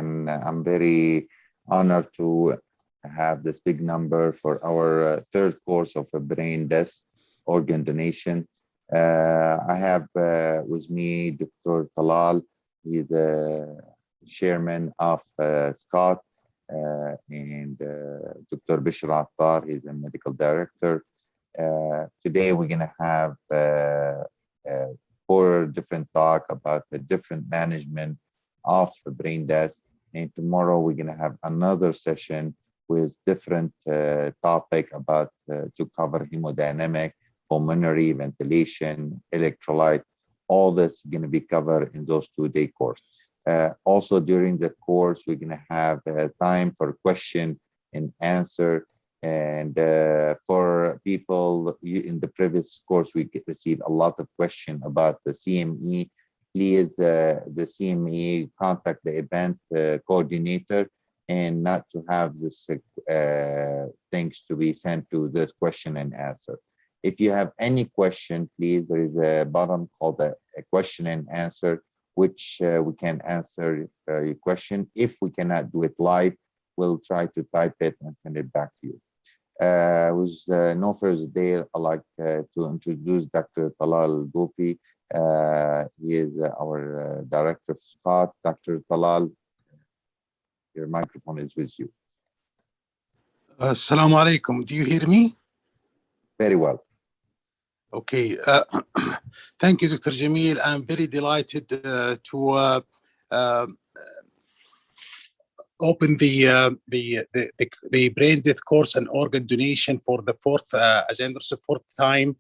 and I'm very honored to have this big number for our third course of a brain death organ donation. I have with me Dr. Talal. He's the chairman of SCOT, and Dr. Bishr Attar, he's a medical director. Today we're going to have four different talk about the different management of the brain death, and tomorrow we're going to have another session with different topic about to cover hemodynamic, pulmonary, ventilation, electrolyte. All this is going to be covered in those 2-day course. Also during the course, we're going to have time for question and answer. And for people in the previous course, we received a lot of questions about the CME. Please, the CME contact the event coordinator and not to have this things to be sent to this question and answer. If you have any question, please, there is a button called a question and answer, which we can answer your question. If we cannot do it live, we'll try to type it and send it back to you. With no further delay, I'd like to introduce Dr. Talal Gofi. He is our director of SCOT. Dr. Talal, your microphone is with you. Assalamu alaikum. Do you hear me? Very well. Okay. Thank you, Dr. Jamil. I'm very delighted to open the brain death course and organ donation for the fourth time.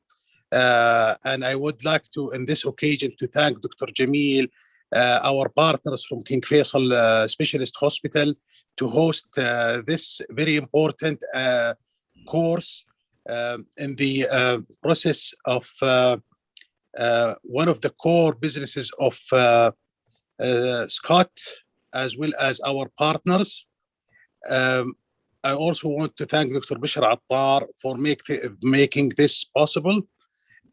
And I would like to, in this occasion, to thank Dr. Jamil, our partners from King Faisal Specialist Hospital, to host this very important course in the process of one of the core businesses of SCOT, as well as our partners. I also want to thank Dr. Bishr Attar for making this possible.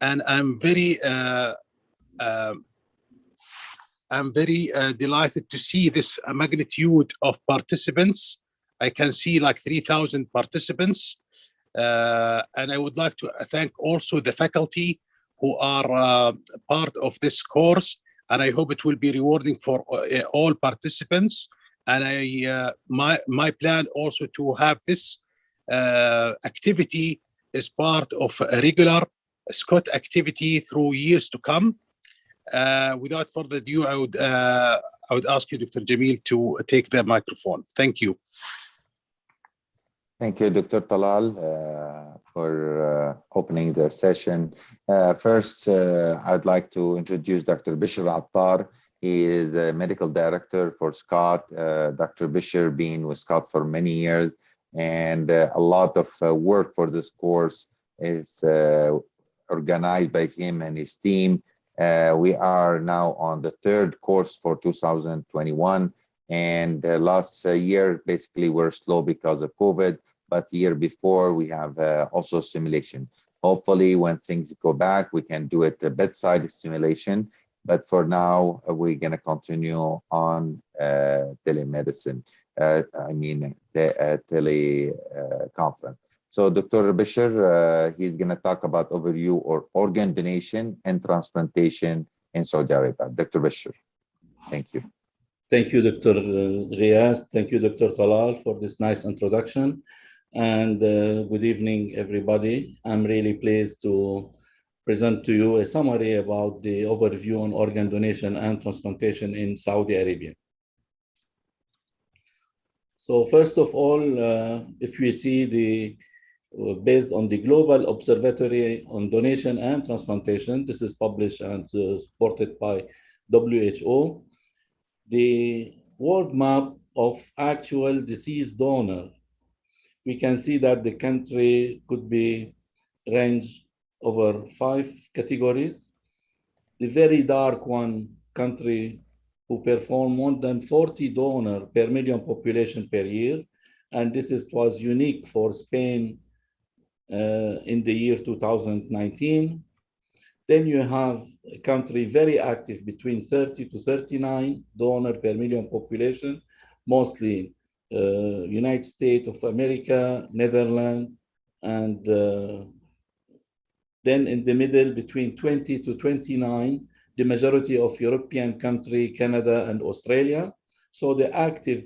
And I'm very delighted to see this magnitude of participants. I can see like 3,000 participants. And I would like to thank also the faculty who are part of this course. And I hope it will be rewarding for all participants. And my plan also to have this activity as part of a regular SCOT activity through years to come. Without further ado, I would ask you, Dr. Jamil, to take the microphone. Thank you. Thank you, Dr. Talal, for opening the session. First, I'd like to introduce Dr. Bishr Attar. He is a medical director for SCOT. Dr. Bishr been with SCOT for many years, and a lot of work for this course is organized by him and his team. We are now on the third course for 2021, and last year, basically, we're slow because of COVID, but the year before, we have also simulation. Hopefully, when things go back, we can do it a bedside simulation, but for now, we're going to continue on telemedicine, teleconference. So Dr. Bishr, he's going to talk about overview or organ donation and transplantation in Saudi Arabia. Dr. Bishr, thank you. Thank you, Dr. Riaz. Thank you, Dr. Talal, for this nice introduction. And good evening, everybody. I'm really pleased to present to you a summary about the overview on organ donation and transplantation in Saudi Arabia. So first of all, if we see based on the Global Observatory on Donation and Transplantation, this is published and supported by WHO, the world map of actual deceased donor, we can see that the country could be ranged over 5 categories. The very dark one, country who perform more than 40 donors per million population per year. And this was unique for Spain in the year 2019. Then you have a country very active between 30 to 39 donors per million population, mostly United States of America, Netherlands, and then in the middle between 20 to 29, the majority of European country, Canada and Australia. So the active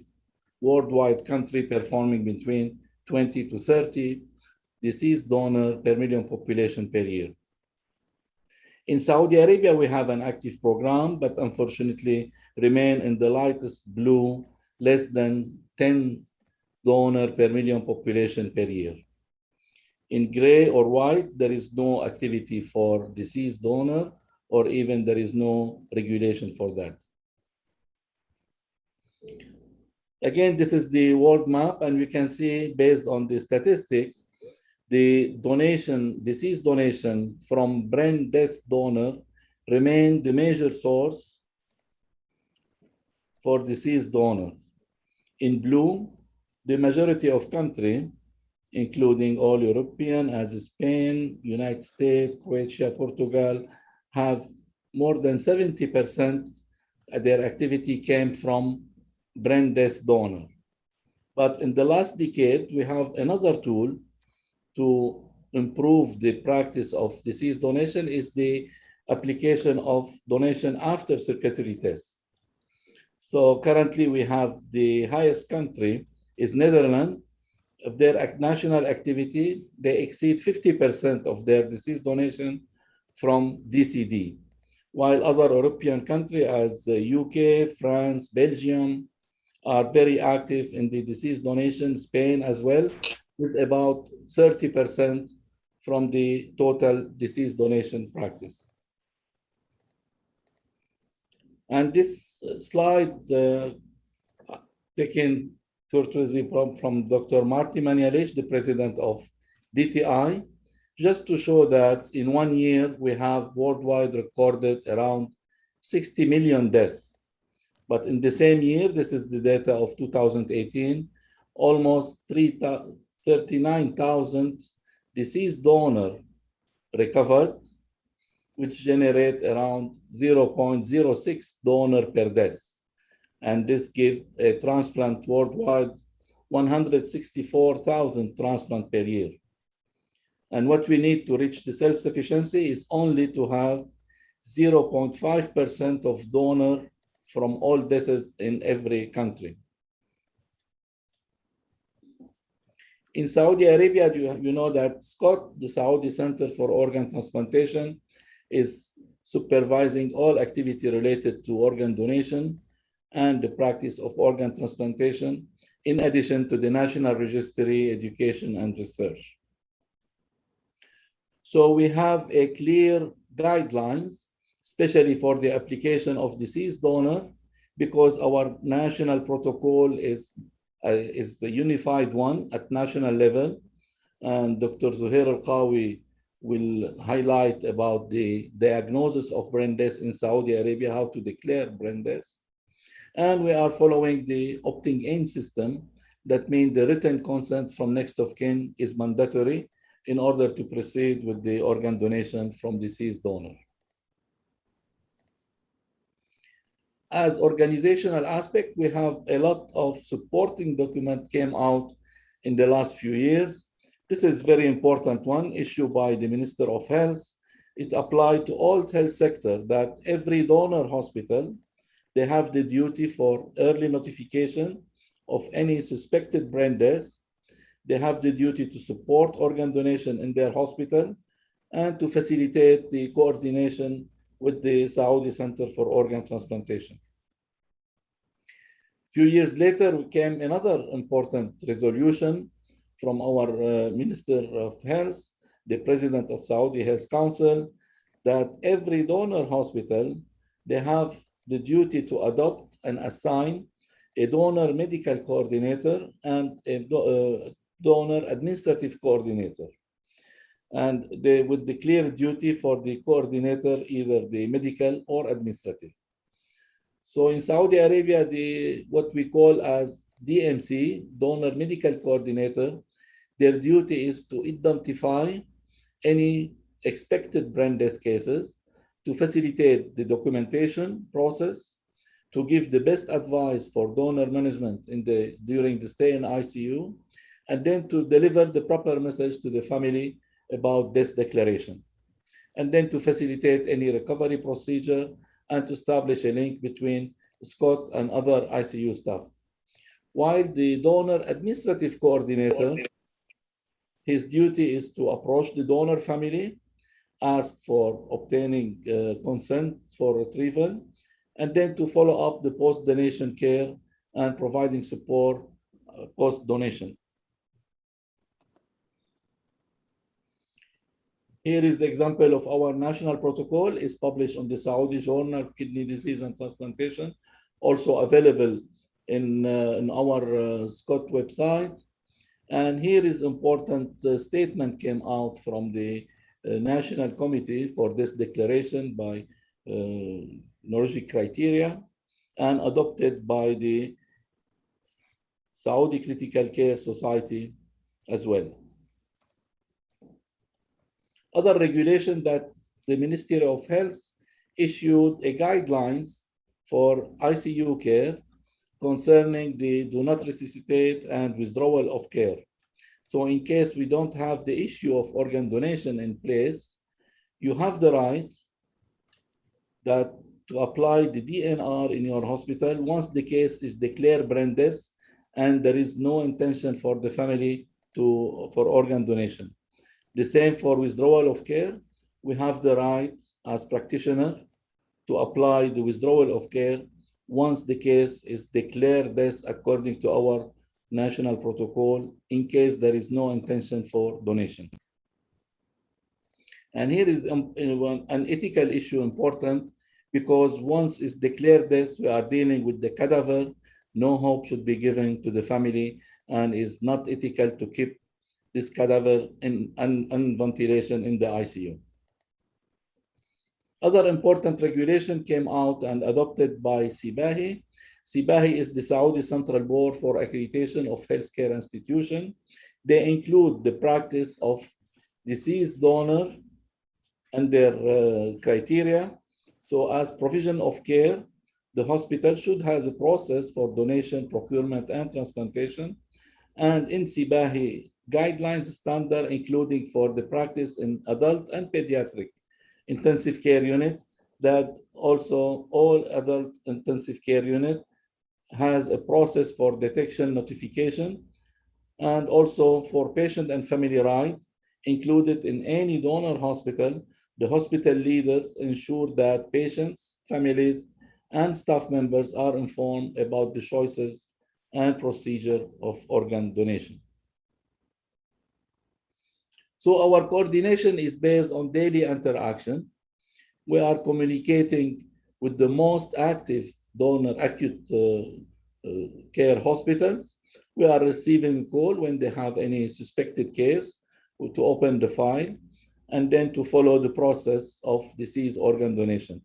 worldwide country performing between 20 to 30 deceased donor per million population per year. In Saudi Arabia, we have an active program, but unfortunately remain in the lightest blue, less than 10 donor per million population per year. In gray or white, there is no activity for deceased donor, or even there is no regulation for that. Again, this is the world map, and we can see based on the statistics, the donation, deceased donation from brain death donor remain the major source for deceased donors. In blue, the majority of countries, including all European as Spain, United States, Croatia, Portugal, have more than 70% their activity came from brain death donor. But in the last decade, we have another tool to improve the practice of deceased donation is the application of donation after circulatory test. So currently we have the highest country is Netherlands. Of their national activity, they exceed 50% of their deceased donation from DCD, while other European countries as UK, France, Belgium are very active in the deceased donation, Spain as well, with about 30% from the total deceased donation practice. And this slide taken courtesy from Dr. Marty Manuelich, the president of DTI, just to show that in 1 year, we have worldwide recorded around 60 million deaths. But in the same year, this is the data of 2018, almost 39,000 deceased donors recovered, which generate around 0.06 donor per death. And this gives a transplant worldwide 164,000 transplants per year. And what we need to reach the self-sufficiency is only to have 0.5% of donor from all deaths in every country. In Saudi Arabia, you know that SCOT, the Saudi Center for Organ Transplantation, is supervising all activity related to organ donation and the practice of organ transplantation, in addition to the National Registry, Education and Research. So we have a clear guidelines, especially for the application of deceased donor, because our national protocol is the unified one at national level. And Dr. Zuhair Al-Qawi will highlight about the diagnosis of brain death in Saudi Arabia, how to declare brain death. And we are following the opting in system. That means the written consent from next of kin is mandatory in order to proceed with the organ donation from deceased donor. As organizational aspect, we have a lot of supporting document came out in the last few years. This is very important one issued by the Minister of Health. It applied to all health sector that every donor hospital, they have the duty for early notification of any suspected brain death. They have the duty to support organ donation in their hospital and to facilitate the coordination with the Saudi Center for Organ Transplantation. A few years later, came another important resolution from our Minister of Health, the President of Saudi Health Council, that every donor hospital, they have the duty to adopt and assign a donor medical coordinator and a donor administrative coordinator. And they would declare duty for the coordinator, either the medical or administrative. So in Saudi Arabia, what we call as DMC, donor medical coordinator, their duty is to identify any expected brain death cases, to facilitate the documentation process, to give the best advice for donor management during the stay in ICU, and then to deliver the proper message to the family about this declaration, and then to facilitate any recovery procedure and to establish a link between Scott and other ICU staff. While the donor administrative coordinator, his duty is to approach the donor family, ask for obtaining consent for retrieval, and then to follow up the post-donation care and providing support post-donation. Here is the example of our national protocol. It's published on the Saudi Journal of Kidney Disease and Transplantation, also available in our Scott website. And here is important statement came out from the National Committee for this declaration by Norwegian criteria and adopted by the Saudi Critical Care Society as well. Other regulation that the Ministry of Health issued a guidelines for ICU care concerning the do not resuscitate and withdrawal of care. So in case we don't have the issue of organ donation in place, you have the right that to apply the DNR in your hospital once the case is declared brain death and there is no intention for the family for organ donation. The same for withdrawal of care. We have the right as practitioner to apply the withdrawal of care once the case is declared death according to our national protocol in case there is no intention for donation. And here is an ethical issue important because once it's declared death, we are dealing with the cadaver. No hope should be given to the family and is not ethical to keep this cadaver in ventilation in the ICU. Other important regulation came out and adopted by CBAHI. CBAHI is the Saudi Central Board for Accreditation of Healthcare Institutions. They include the practice of deceased donor and their criteria. So as provision of care, the hospital should have a process for donation, procurement, and transplantation. And in CBAHI guidelines standard, including for the practice in adult and pediatric intensive care unit, that also all adult intensive care unit has a process for detection notification, and also for patient and family right included in any donor hospital. The hospital leaders ensure that patients, families, and staff members are informed about the choices and procedure of organ donation. So our coordination is based on daily interaction. We are communicating with the most active donor acute care hospitals. We are receiving a call when they have any suspected case to open the file and then to follow the process of deceased organ donation.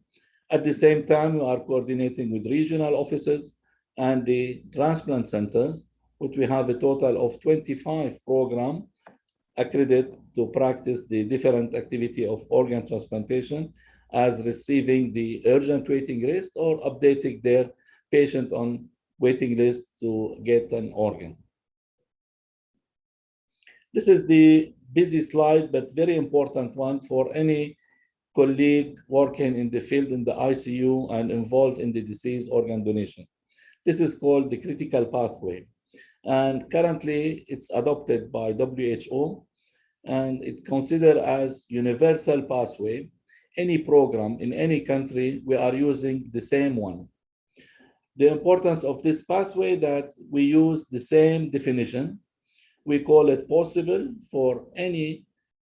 At the same time, we are coordinating with regional offices and the transplant centers, which we have a total of 25 programs accredited to practice the different activity of organ transplantation as receiving the urgent waiting list or updating their patient on waiting list to get an organ. This is the busy slide, but very important one for any colleague working in the field in the ICU and involved in the disease organ donation. This is called the critical pathway. And currently it's adopted by WHO and it considered as universal pathway. Any program in any country, we are using the same one. The importance of this pathway that we use the same definition. We call it possible for any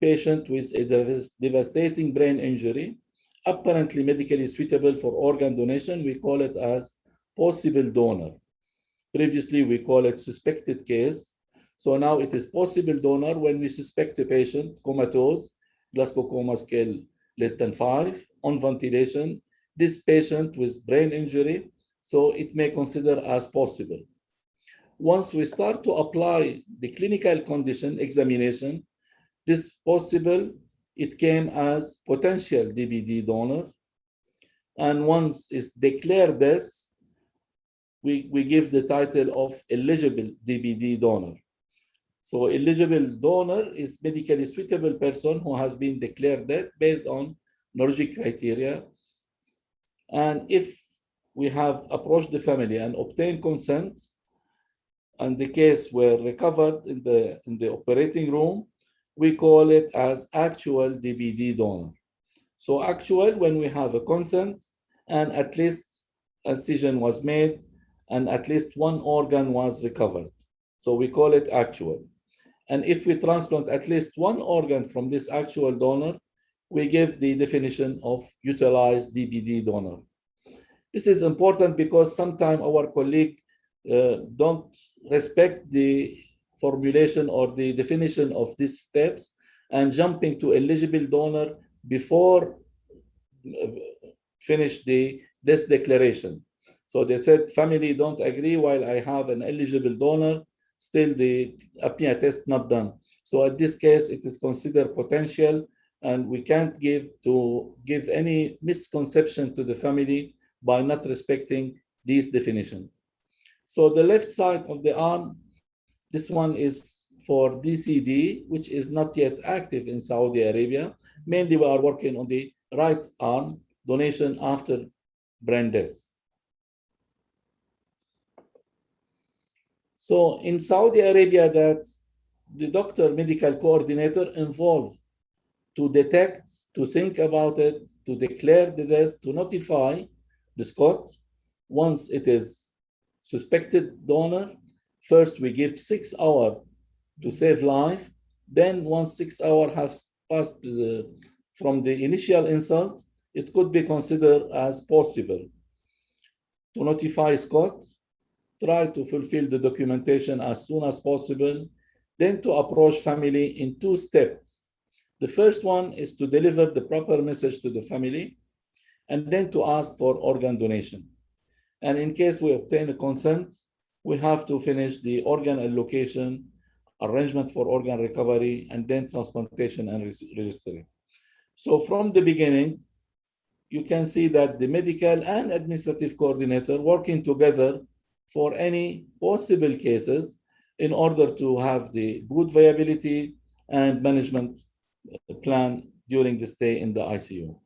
patient with a devastating brain injury, apparently medically suitable for organ donation. We call it as possible donor. Previously, we call it suspected case. So now it is possible donor when we suspect a patient comatose, Glasgow Coma Scale less than 5, on ventilation, this patient with brain injury, so it may consider as possible. Once we start to apply the clinical condition examination, this possible, it came as potential DBD donor. And once it's declared this, we give the title of eligible DBD donor. So eligible donor is medically suitable person who has been declared dead based on neurologic criteria. And if we have approached the family and obtained consent, and the case were recovered in the operating room, we call it as actual DBD donor. So actual when we have a consent and at least a incision was made and at least one organ was recovered. So we call it actual. And if we transplant at least one organ from this actual donor, we give the definition of utilized DBD donor. This is important because sometimes our colleague don't respect the formulation or the definition of these steps and jumping to eligible donor before finish this declaration. So they said family don't agree while I have an eligible donor, still the apnea test not done. So in this case, it is considered potential and we can't give any misconception to the family by not respecting this definition. So the left side of the arm, this one is for DCD, which is not yet active in Saudi Arabia. Mainly we are working on the right arm, donation after brain death. So in Saudi Arabia, that the doctor medical coordinator involved to detect, to think about it, to declare the death, to notify the SCOT. Once it is suspected donor, first we give 6 hours to save life. Then once 6 hours has passed from the initial insult, it could be considered as possible to notify SCOT, try to fulfill the documentation as soon as possible, then to approach family in 2 steps. The first one is to deliver the proper message to the family, and then to ask for organ donation. And in case we obtain a consent, we have to finish the organ allocation, arrangement for organ recovery, and then transplantation and registry. So from the beginning, you can see that the medical and administrative coordinator working together for any possible cases in order to have the good viability and management plan during the stay in the ICU.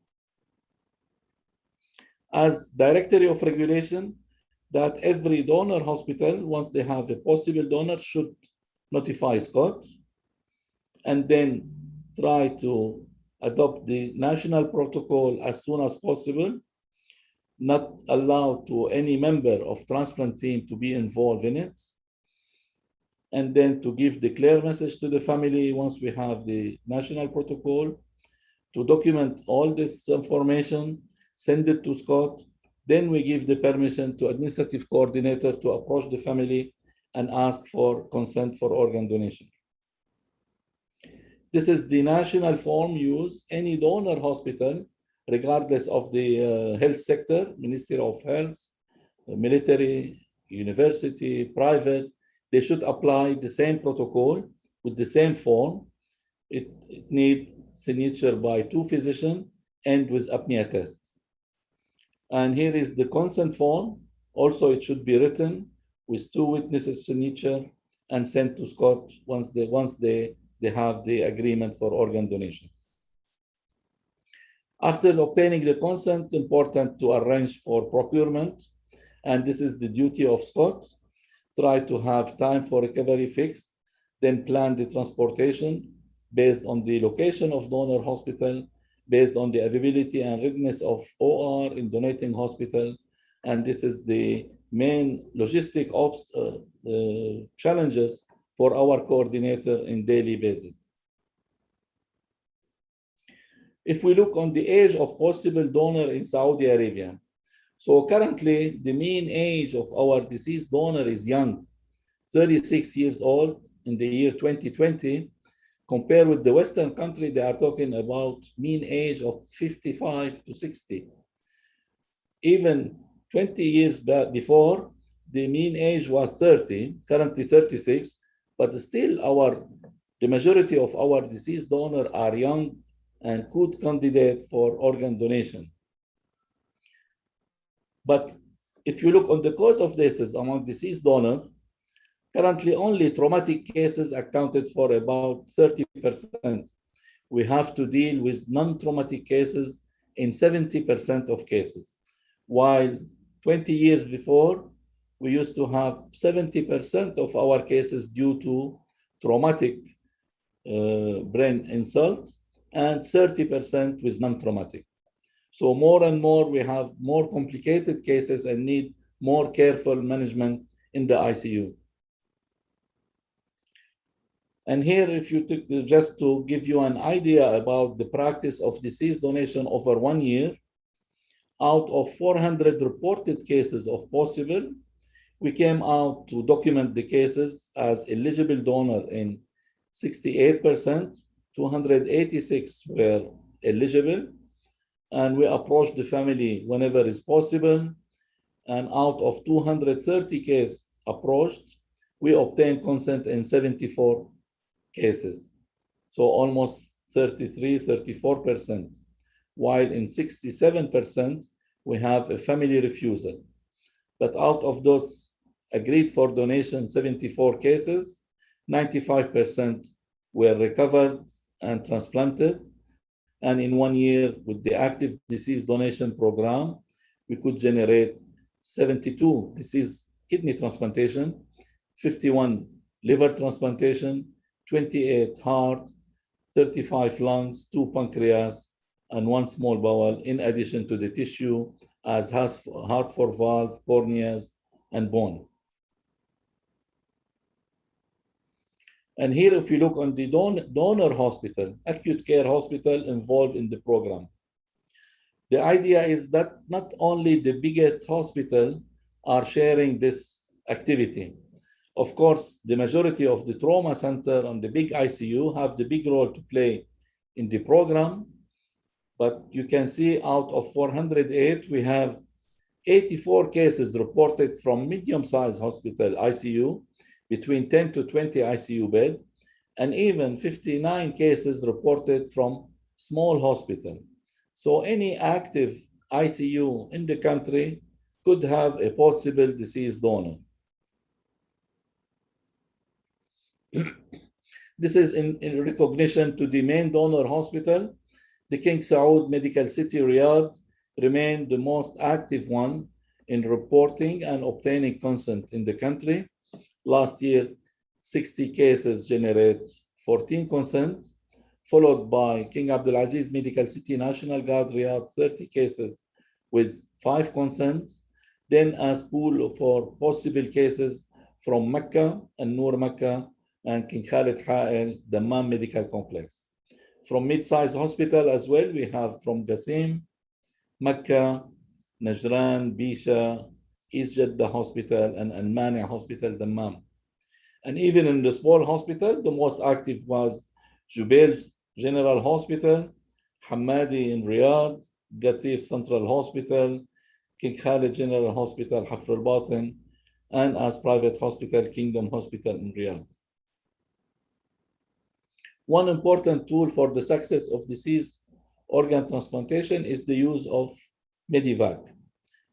As Directory of Regulation, that every donor hospital, once they have a possible donor, should notify SCOT and then try to adopt the national protocol as soon as possible, not allow to any member of transplant team to be involved in it, and then to give the clear message to the family once we have the national protocol, to document all this information, send it to SCOT, then we give the permission to administrative coordinator to approach the family and ask for consent for organ donation. This is the national form used. Any donor hospital, regardless of the health sector, Ministry of Health, military, university, private, they should apply the same protocol with the same form. It needs signature by 2 physicians and with apnea test. And here is the consent form. Also, it should be written with 2 witnesses' signature and sent to SCOT once they have the agreement for organ donation. After obtaining the consent, important to arrange for procurement, and this is the duty of SCOT. Try to have time for recovery fixed, then plan the transportation based on the location of donor hospital, based on the availability and readiness of OR in donating hospital. And this is the main logistic challenges for our coordinator in daily basis. If we look on the age of possible donor in Saudi Arabia, so currently the mean age of our deceased donor is young, 36 years old in the year 2020. Compared with the Western country, they are talking about mean age of 55 to 60. Even 20 years back before, the mean age was 30, currently 36, but still the majority of our deceased donors are young and could candidate for organ donation. But if you look on the cause of deaths among deceased donors, currently only traumatic cases accounted for about 30%. We have to deal with non-traumatic cases in 70% of cases, while 20 years before, we used to have 70% of our cases due to traumatic brain insult and 30% with non-traumatic. So more and more, we have more complicated cases and need more careful management in the ICU. And here, if you took just to give you an idea about the practice of deceased donation over 1 year, out of 400 reported cases of possible, we came out to document the cases as eligible donor in 68%, 286 were eligible, and we approached the family whenever is possible. And out of 230 cases approached, we obtained consent in 74 cases. So almost 33, 34%, while in 67%, we have a family refusal. But out of those agreed for donation, 74 cases, 95% were recovered and transplanted. And in 1 year, with the active deceased donation program, we could generate 72 deceased kidney transplantation, 51 liver transplantation, 28 heart, 35 lungs, 2 pancreas, and 1 small bowel, in addition to the tissue as heart for valve, corneas, and bone. And here, if you look on the donor hospital, acute care hospital involved in the program, the idea is that not only the biggest hospital are sharing this activity. Of course, the majority of the trauma center and the big ICU have the big role to play in the program. But you can see out of 408, we have 84 cases reported from medium-sized hospital ICU, between 10 to 20 ICU bed, and even 59 cases reported from small hospital. So any active ICU in the country could have a possible deceased donor. This is in recognition to the main donor hospital. The King Saud Medical City, Riyadh, remained the most active one in reporting and obtaining consent in the country. Last year, 60 cases generate 14 consent, followed by King Abdulaziz Medical City National Guard, Riyadh, 30 cases with 5 consent. Then as pool for possible cases from Mecca and Noor Mecca and King Khalid Ha'el, Dammam Medical Complex. From mid-sized hospital as well, we have from Qasim, Mecca, Najran, Bisha, East Jeddah Hospital, and Al-Mani Hospital, Dammam. And even in the small hospital, the most active was Jubail General Hospital, Hamadi in Riyadh, Qatif Central Hospital, King Khalid General Hospital, Hafr al-Batin, and as private hospital, Kingdom Hospital in Riyadh. One important tool for the success of deceased organ transplantation is the use of Medivac.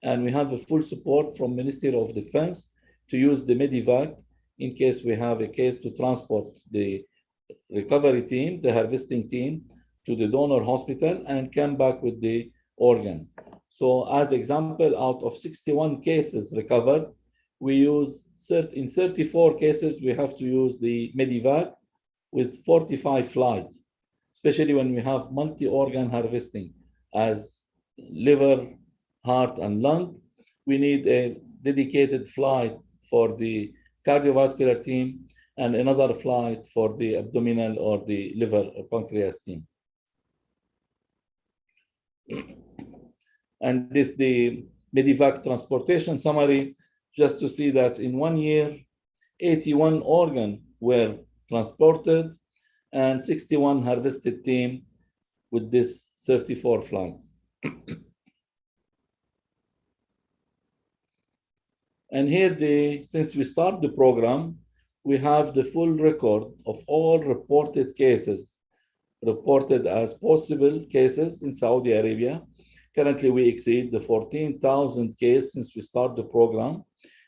And we have a full support from Ministry of Defense to use the Medivac in case we have a case to transport the recovery team, the harvesting team, to the donor hospital and come back with the organ. So as example, out of 61 cases recovered, we use in 34 cases, we have to use the Medivac with 45 flights, especially when we have multi-organ harvesting as liver, heart, and lung. We need a dedicated flight for the cardiovascular team and another flight for the abdominal or the liver or pancreas team. And this the Medivac transportation summary, just to see that in 1 year, 81 organs were transported and 61 harvested team with this 34 flights. And here, since we start the program, we have the full record of all reported cases, reported as possible cases in Saudi Arabia. Currently, we exceed the 14,000 cases since we start the program.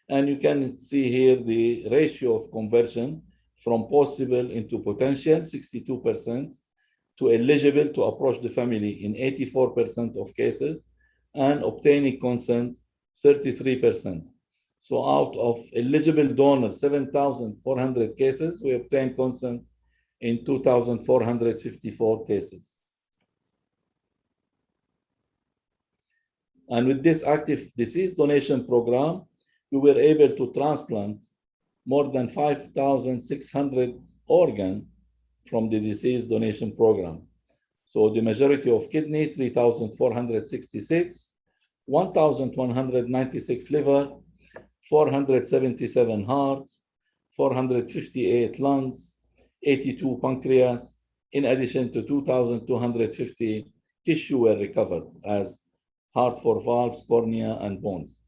And you can see here the ratio of conversion from possible into potential, 62%, to eligible to approach the family in 84% of cases, and obtaining consent, 33%. So out of eligible donors, 7,400 cases, we obtained consent in 2,454 cases. And with this active disease donation program, we were able to transplant more than 5,600 organs from the disease donation program. So the majority of kidney, 3,466, 1,196 liver, 477 heart, 458 lungs, 82 pancreas, in addition to 2,250 tissue were recovered as heart for valves, cornea, and bones.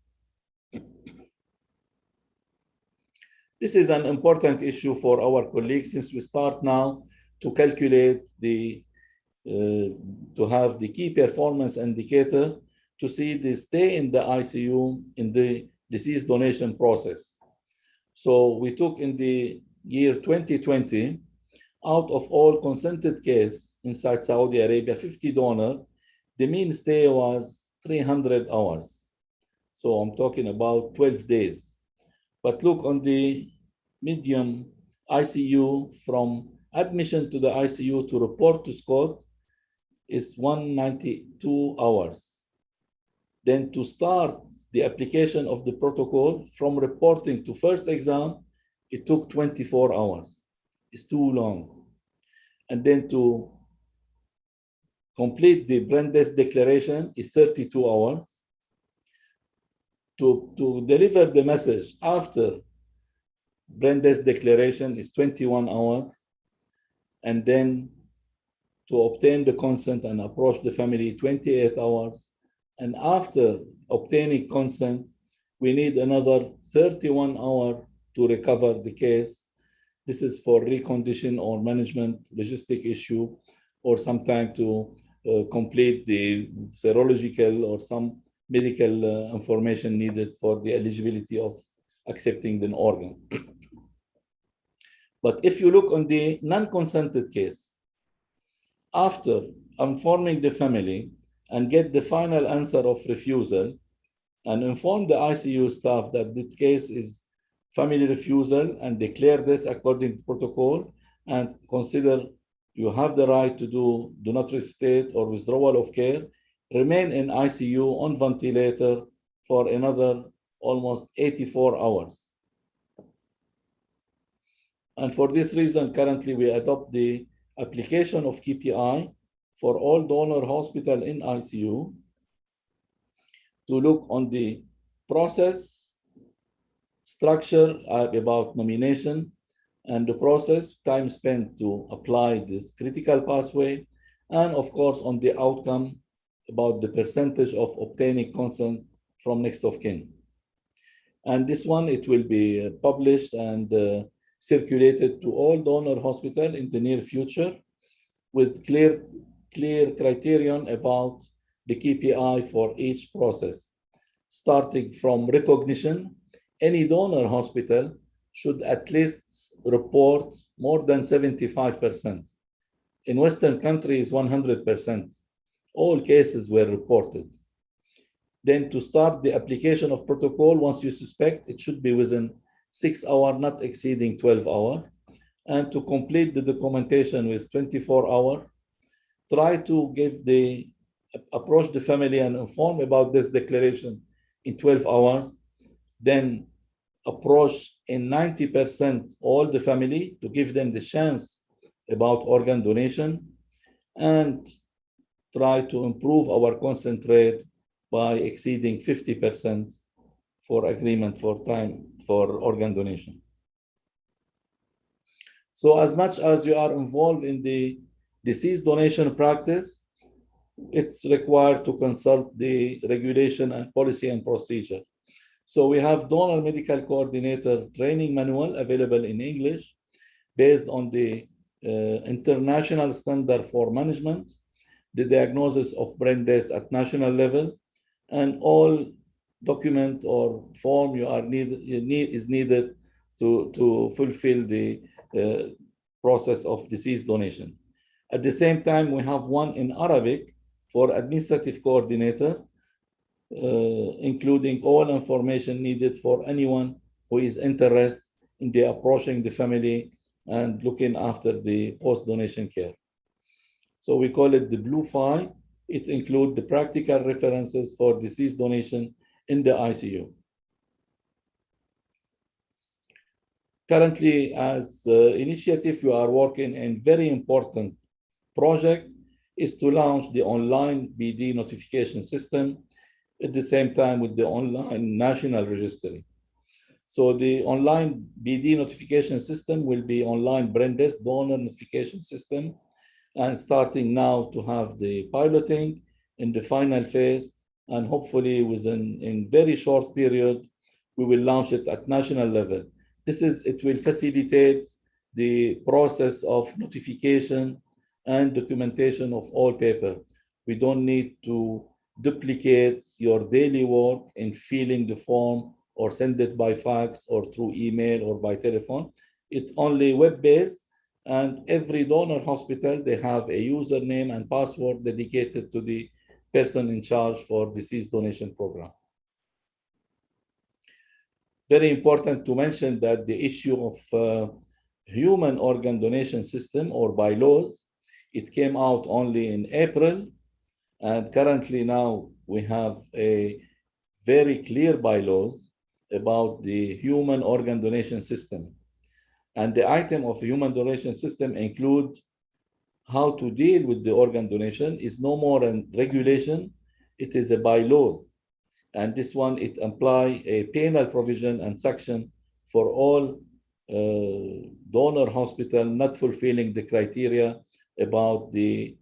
This is an important issue for our colleagues since we start now to calculate to have the key performance indicator to see the stay in the ICU in the disease donation process. So we took in the year 2020, out of all consented cases inside Saudi Arabia, 50 donors, the mean stay was 300 hours. So I'm talking about 12 days. But look on the medium ICU from admission to the ICU to report to SCOT is 192 hours. Then to start the application of the protocol from reporting to first exam, it took 24 hours. It's too long. And then to complete the Brendes declaration is 32 hours. To deliver the message after Brendes declaration is 21 hours. And then to obtain the consent and approach the family, 28 hours. And after obtaining consent, we need another 31 hours to recover the case. This is for recondition or management logistic issue, or sometime to complete the serological or some medical information needed for the eligibility of accepting the organ. But if you look on the non-consented case, after informing the family and get the final answer of refusal and inform the ICU staff that the case is family refusal and declare this according to protocol and consider you have the right to do not resuscitate or withdrawal of care, remain in ICU on ventilator for another almost 84 hours. And for this reason, currently we adopt the application of KPI for all donor hospital in ICU to look on the process, structure about nomination, and the process, time spent to apply this critical pathway, and of course on the outcome about the percentage of obtaining consent from next of kin. And this one, it will be published and circulated to all donor hospital in the near future with clear criterion about the KPI for each process. Starting from recognition, any donor hospital should at least report more than 75%. In Western countries, 100%. All cases were reported. Then to start the application of protocol, once you suspect, it should be within 6 hours, not exceeding 12 hours. And to complete the documentation with 24 hours, try to approach the family and inform about this declaration in 12 hours. Then approach in 90% all the family to give them the chance about organ donation, and try to improve our consent rate by exceeding 50% for agreement for time for organ donation. So as much as you are involved in the disease donation practice, it's required to consult the regulation and policy and procedure. So we have donor medical coordinator training manual available in English based on the international standard for management, the diagnosis of brain death at national level, and all document or form is needed to fulfill the process of deceased donation. At the same time, we have one in Arabic for administrative coordinator, including all information needed for anyone who is interested in the approaching the family and looking after the post-donation care. So we call it the Blue File. It includes the practical references for deceased donation in the ICU. Currently, as initiative, we are working in very important project is to launch the online BD notification system at the same time with the online national registry. So the online BD notification system will be online brain death donor notification system, and starting now to have the piloting in the final phase, and hopefully within in very short period, we will launch it at national level. It will facilitate the process of notification and documentation of all paper. We don't need to duplicate your daily work in filling the form or send it by fax or through email or by telephone. It's only web-based, and every donor hospital, they have a username and password dedicated to the person in charge for deceased donation program. Very important to mention that the issue of human organ donation system or bylaws, it came out only in April, and currently now we have a very clear bylaws about the human organ donation system. And the item of human donation system include how to deal with the organ donation is no more a regulation, it is a bylaw. And this one, it apply a penal provision and section for all donor hospital not fulfilling the criteria about the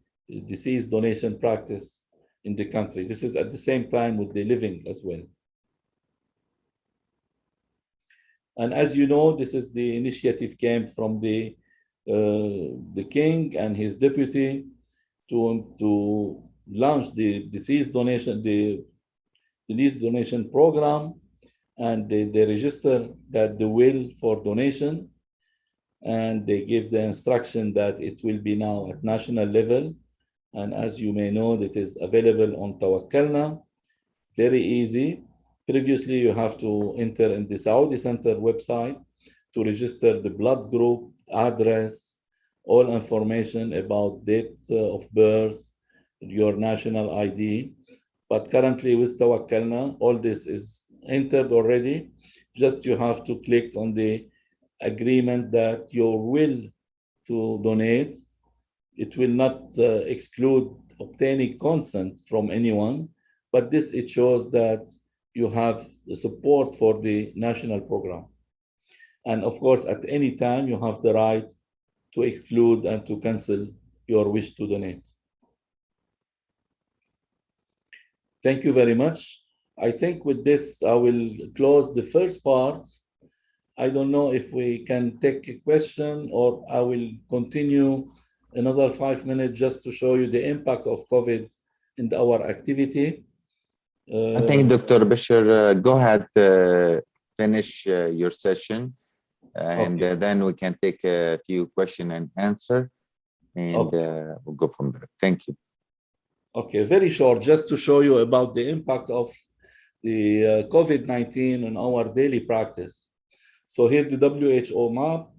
deceased donation practice in the country. This is at the same time with the living as well. And as you know, this is the initiative came from the king and his deputy to launch the deceased donation, the deceased donation program, and they register that the will for donation, and they give the instruction that it will be now at national level. And as you may know, it is available on Tawakkalna, very easy. Previously, you have to enter in the Saudi Center website to register the blood group, address, all information about date of birth, your national ID. But currently with Tawakkalna, all this is entered already. Just you have to click on the agreement that your will to donate, it will not exclude obtaining consent from anyone, but this, it shows that you have the support for the national program. And of course, at any time, you have the right to exclude and to cancel your wish to donate. Thank you very much. I think with this, I will close the first part. I don't know if we can take a question, or I will continue another 5 minutes just to show you the impact of COVID in our activity. I think Dr. Bashir, go ahead, finish your session, and Okay. then we can take a few question and answer, and Okay. we'll go from there. Thank you. Okay, very short, just to show you about the impact of the COVID-19 on our daily practice. So here the WHO map,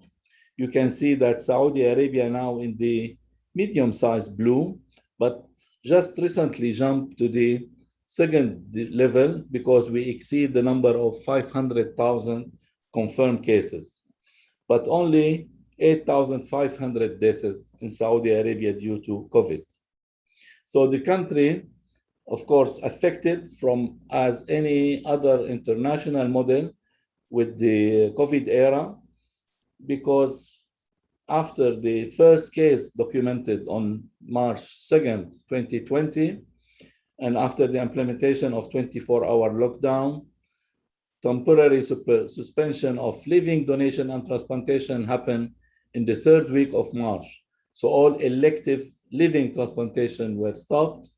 you can see that Saudi Arabia now in the medium-sized blue, but just recently jumped to the second level because we exceed the number of 500,000 confirmed cases, but only 8,500 deaths in Saudi Arabia due to COVID. So the country, of course, affected from as any other international model with the COVID era, because after the first case documented on March 2nd, 2020, and after the implementation of 24-hour lockdown, temporary suspension of living donation and transplantation happened in the third week of March. So all elective living transplantation were stopped,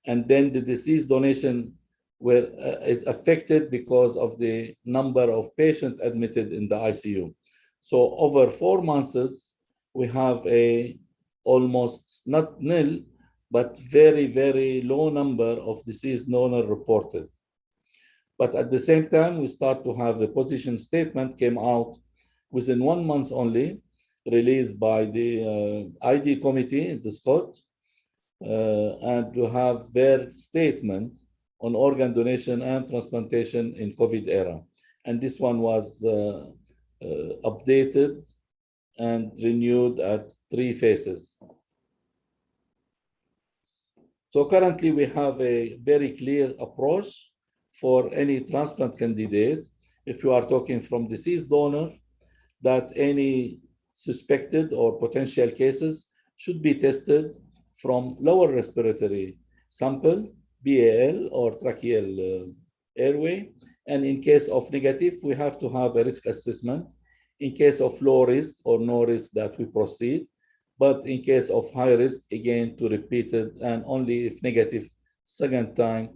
and then the deceased donation is affected because of the number of patients admitted in the ICU. So over 4 months, we have a almost not nil, but very, very low number of deceased donor reported. But at the same time, we start to have the position statement came out within 1 month only, released by the ID committee, the SCOT, and to have their statement on organ donation and transplantation in COVID era. And this one was updated and renewed at 3 phases. So currently we have a very clear approach for any transplant candidate. If you are talking from deceased donor, that any suspected or potential cases should be tested from lower respiratory sample, BAL or tracheal airway. And in case of negative, we have to have a risk assessment. In case of low risk or no risk, that we proceed. But in case of high risk, again, to repeat it, and only if negative, second time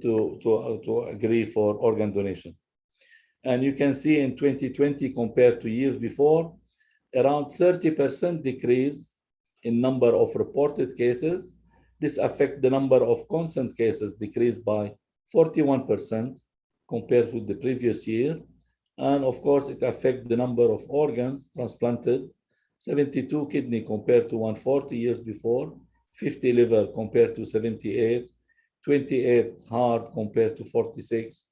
to agree for organ donation. And you can see in 2020 compared to years before, around 30% decrease in number of reported cases. This affects the number of consent cases decreased by 41% compared with the previous year. And of course, it affects the number of organs transplanted, 72 kidney compared to 140 years before, 50 liver compared to 78, 28 heart compared to 46,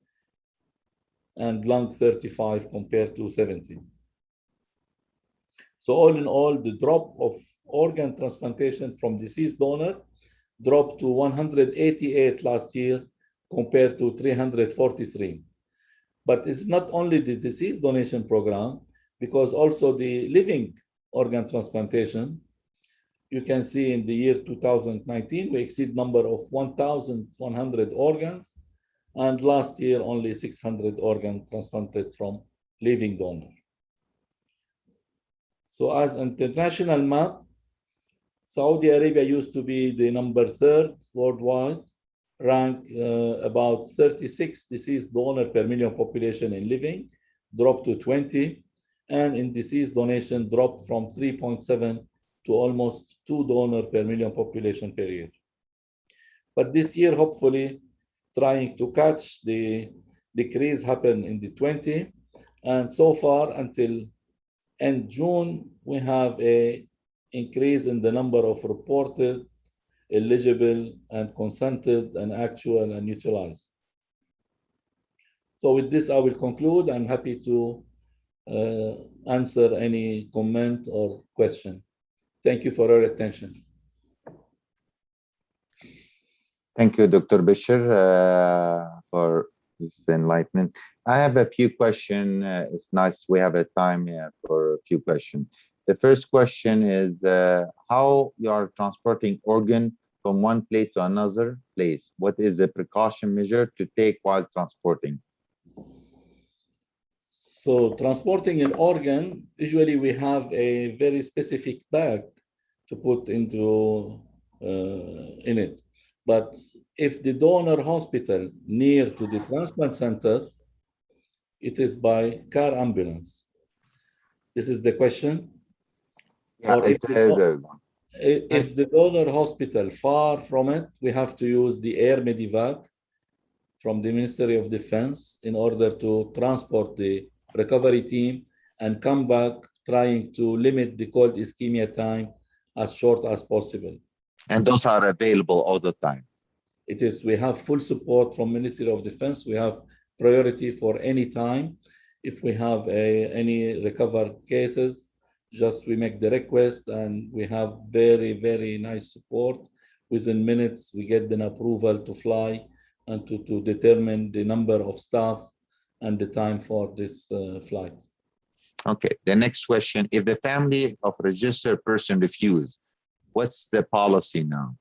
and lung 35 compared to 70. So all in all, the drop of organ transplantation from deceased donor dropped to 188 last year compared to 343. But it's not only the deceased donation program, because also the living organ transplantation, you can see in the year 2019, we exceed number of 1,100 organs, and last year only 600 organs transplanted from living donor. So as international map, Saudi Arabia used to be the number 3rd worldwide, rank about 36 deceased donor per million population in living, dropped to 20, and in deceased donation dropped from 3.7 to almost 2 donor per million population per year. But this year, hopefully, trying to catch the decrease happened in the 20, and so far until end June, we have a increase in the number of reported, eligible, and consented, and actual, and utilized. So with this, I will conclude. I'm happy to answer any comment or question. Thank you for your attention. Thank you, Dr. Bashir, for this enlightenment. I have a few questions. It's nice we have a time for a few questions. The first question is how you are transporting organ from one place to another place. What is the precaution measure to take while transporting? So transporting an organ, usually we have a very specific bag to put into in it. But if the donor hospital near to the transplant center, it is by car ambulance. This is the question. Yeah, or if the donor hospital far from it, we have to use the air medevac from the Ministry of Defense in order to transport the recovery team and come back, trying to limit the cold ischemia time as short as possible. And those are available all the time? It is. We have full support from Ministry of Defense. We have priority for any time. If we have any recovered cases, just we make the request, and we have very, very nice support. Within minutes, we get an approval to fly and to determine the number of staff and the time for this flight. Okay, the next question, if the family of registered person refuse, what's the policy now?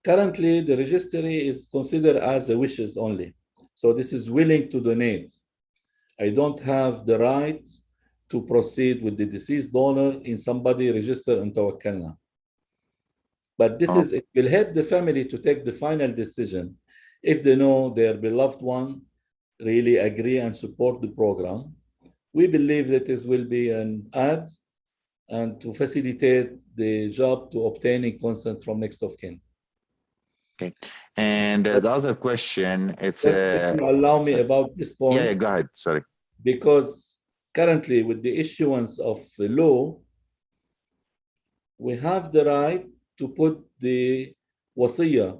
Currently, the registry is considered as a wishes only. So this is willing to donate. I don't have the right to proceed with the deceased donor in somebody registered in Tawakkalna. But this is, it will help the family to take the final decision if they know their beloved one really agree and support the program. We believe that this will be an add and to facilitate the job to obtaining consent from next of kin. Okay. And the other question, if Just allow me about this point. yeah, go ahead. Sorry. Because currently with the issuance of the law, we have the right to put the wasiya,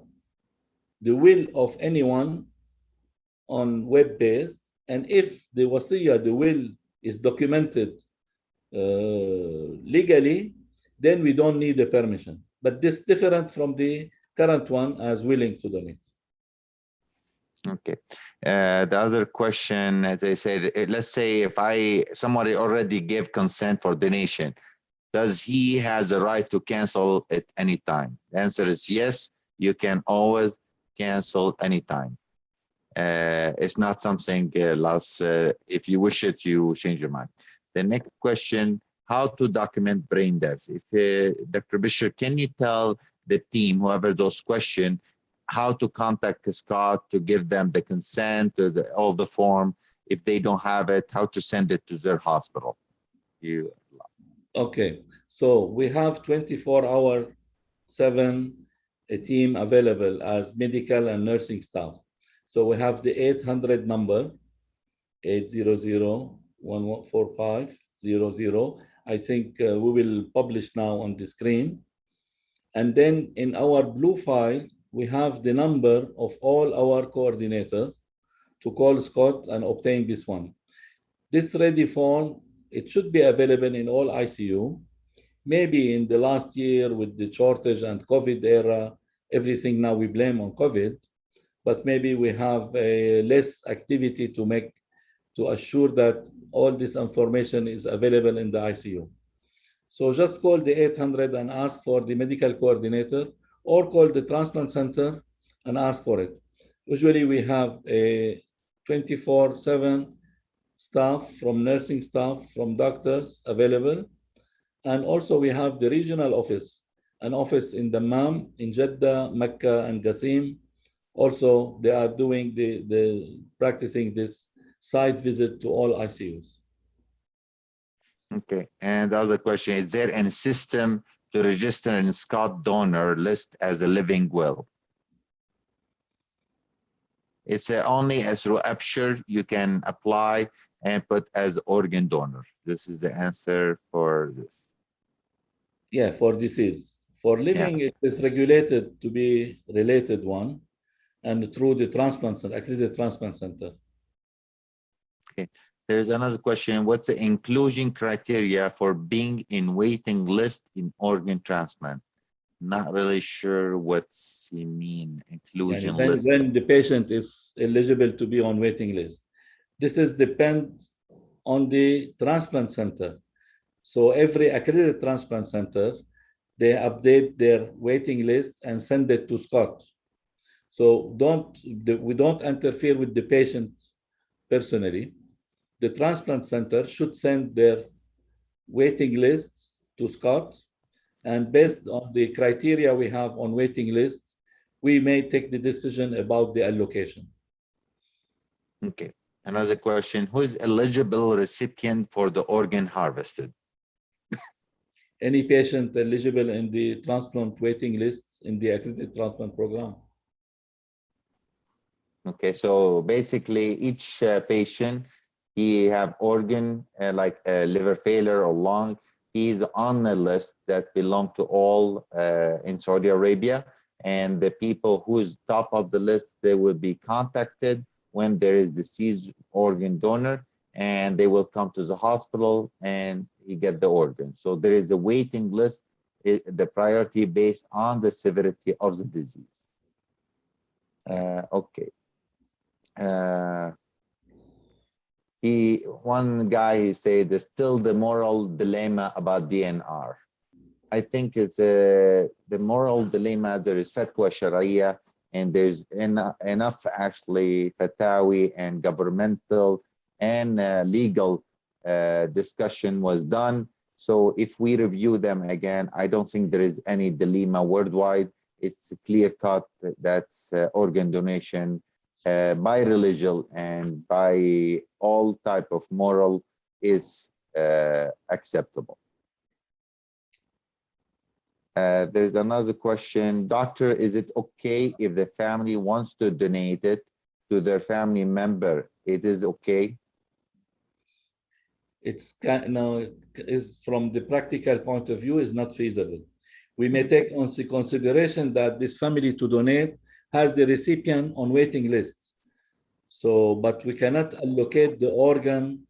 the will of anyone, on web-based, and if the wasiya, the will, is documented legally, then we don't need the permission. But this is different from the current one as willing to donate. Okay. The other question, as I said, let's say if somebody already gave consent for donation, does he has a right to cancel at any time? The answer is yes. You can always cancel anytime. It's not something else. If you wish it, you change your mind. The next question, how to document brain deaths? If Dr. Bishir, can you tell the team, whoever those questions, how to contact Scott to give them the consent to all the form? If they don't have it, how to send it to their hospital? Okay, so we have 24/7 a team available as medical and nursing staff. So we have the 800 number, 800-114500. I think we will publish now on the screen. And then in our blue file, we have the number of all our coordinators to call Scott and obtain this one. This ready form, it should be available in all ICU. Maybe in the last year with the shortage and COVID era, everything now we blame on COVID, but maybe we have a less activity to assure that all this information is available in the ICU. So just call the 800 and ask for the medical coordinator, or call the transplant center and ask for it. Usually we have a 24/7 staff, from nursing staff, from doctors available. And also we have the regional office, an office in Dammam, in Jeddah, Mecca, and Qasim. Also, they are doing practicing this site visit to all ICUs. Okay, and the other question, is there any system to register in Scott donor list as a living will? It's only through Upsher you can apply and put as organ donor. This is the answer for this. Yeah, for disease. For living, yeah, it is regulated to be related one, and through the transplant center, accredited transplant center. Okay, there's another question. What's the inclusion criteria for being in waiting list in organ transplant? Not really sure what's he mean, inclusion list. When the patient is eligible to be on waiting list. This is depend on the transplant center. So every accredited transplant center, they update their waiting list and send it to Scott. So we don't interfere with the patient personally. The transplant center should send their waiting list to Scott, and based on the criteria we have on waiting list, we may take the decision about the allocation. Okay, another question, who is eligible recipient for the organ harvested? Any patient eligible in the transplant waiting list in the accredited transplant program. Okay, so basically each patient, he have organ like liver failure or lung, he's on the list that belong to all in Saudi Arabia, and the people who's top of the list, they will be contacted when there is deceased organ donor, and they will come to the hospital and you get the organ. So there is a waiting list, the priority based on the severity of the disease. Okay. One guy said there's still the moral dilemma about DNR. I think it's the moral dilemma. There is fatwa sharia, and there's enough actually fatawi and governmental and legal discussion was done. So if we review them again, I don't think there is any dilemma worldwide. It's clear cut that that's organ donation by religion and by all type of moral is acceptable. There's another question. Doctor, is it okay if the family wants to donate it to their family member? It is okay? It's now is from the practical point of view is not feasible. We may take into consideration that this family to donate has the recipient on waiting list. So, but we cannot allocate the organ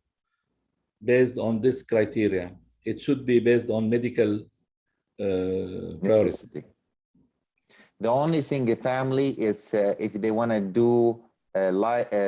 based on this criteria. It should be based on medical Necessity. The only thing a family is if they want to do a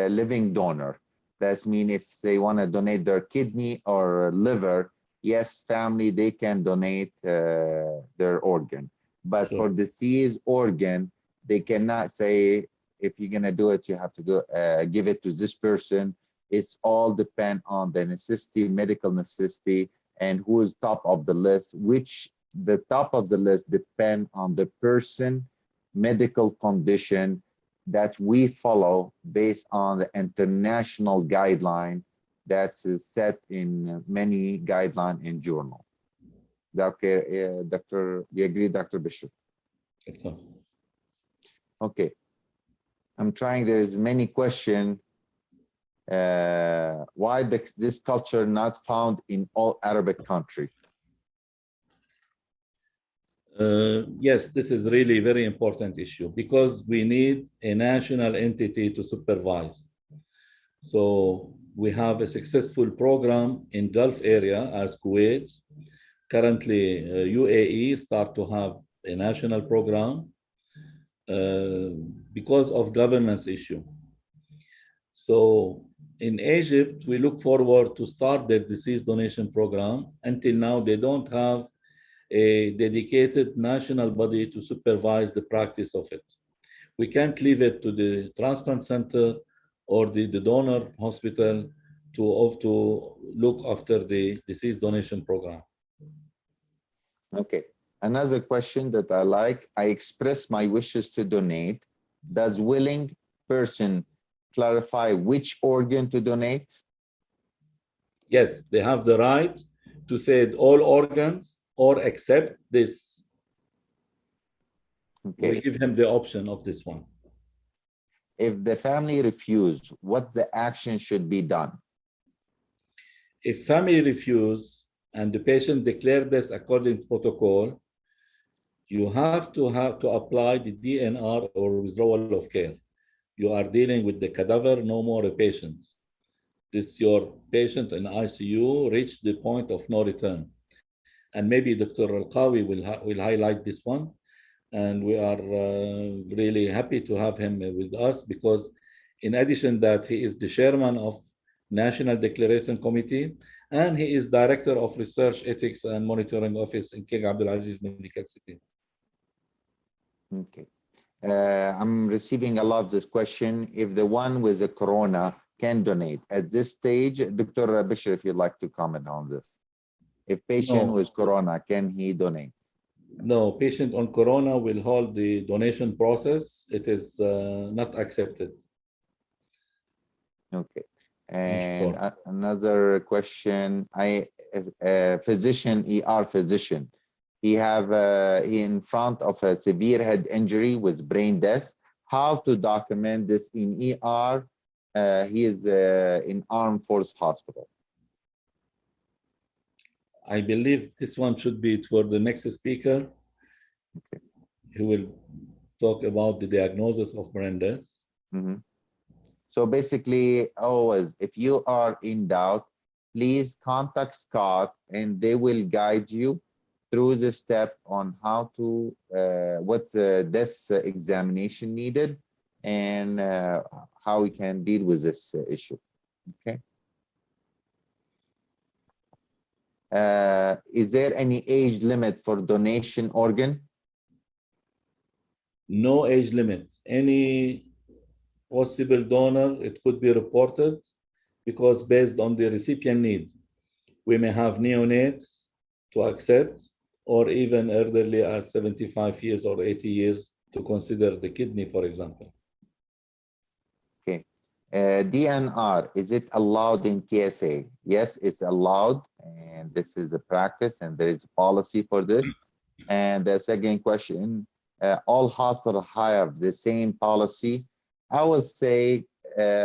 living donor. That means if they want to donate their kidney or liver, yes, family, they can donate their organ. But Sure. for deceased organ, they cannot say, if you're going to do it, you have to go give it to this person. It's all depend on the necessity, medical necessity, and who is top of the list, which the top of the list depend on the person, medical condition that we follow based on the international guideline that is set in many guidelines in journal. Okay, Doctor, you agree, Dr. Bishop? Of course. Okay. I'm trying, there's many questions. Why this culture not found in all Arabic countries? Yes, this is really a very important issue because we need a national entity to supervise. So we have a successful program in Gulf area as Kuwait. Currently, UAE start to have a national program because of governance issue. So in Egypt, we look forward to start their deceased donation program. Until now, they don't have a dedicated national body to supervise the practice of it. We can't leave it to the transplant center or the donor hospital to look after the deceased donation program. Okay. Another question that I like, I express my wishes to donate. Does willing person clarify which organ to donate? Yes, they have the right to say all organs or accept this. Okay. We give him the option of this one. If the family refuse, what the action should be done? If family refuse and the patient declare this according to protocol, you have to apply the DNR or withdrawal of care. You are dealing with the cadaver, no more a patient. This your patient in ICU reached the point of no return. And maybe Dr. Al-Qawi will highlight this one. And we are really happy to have him with us because in addition that he is the chairman of National Declaration Committee and he is director of Research, Ethics and Monitoring Office in King Abdulaziz Medical City. Okay. I'm receiving a lot of this question. If the one with the corona can donate at this stage, Dr. Bishir, if you'd like to comment on this. If patient with corona, can he donate? No, patient on corona will hold the donation process. It is not accepted. Okay. And another question, a physician, ER physician, he in front of a severe head injury with brain death. How to document this in ER? He is in Armed Force Hospital. I believe this one should be for the next speaker. Okay. He will talk about the diagnosis of brain death. Mm-hmm. So basically, always, if you are in doubt, please contact Scott and they will guide you through the step on how to, what's this examination needed and how we can deal with this issue, okay? Is there any age limit for donation organ? No age limit. Any possible donor, it could be reported because based on the recipient need. We may have neonates, to accept, or even elderly as 75 years or 80 years to consider the kidney, for example. Okay. DNR, is it allowed in TSA? Yes, it's allowed, and this is the practice, and there is a policy for this. And the second question, all hospitals have the same policy. I would say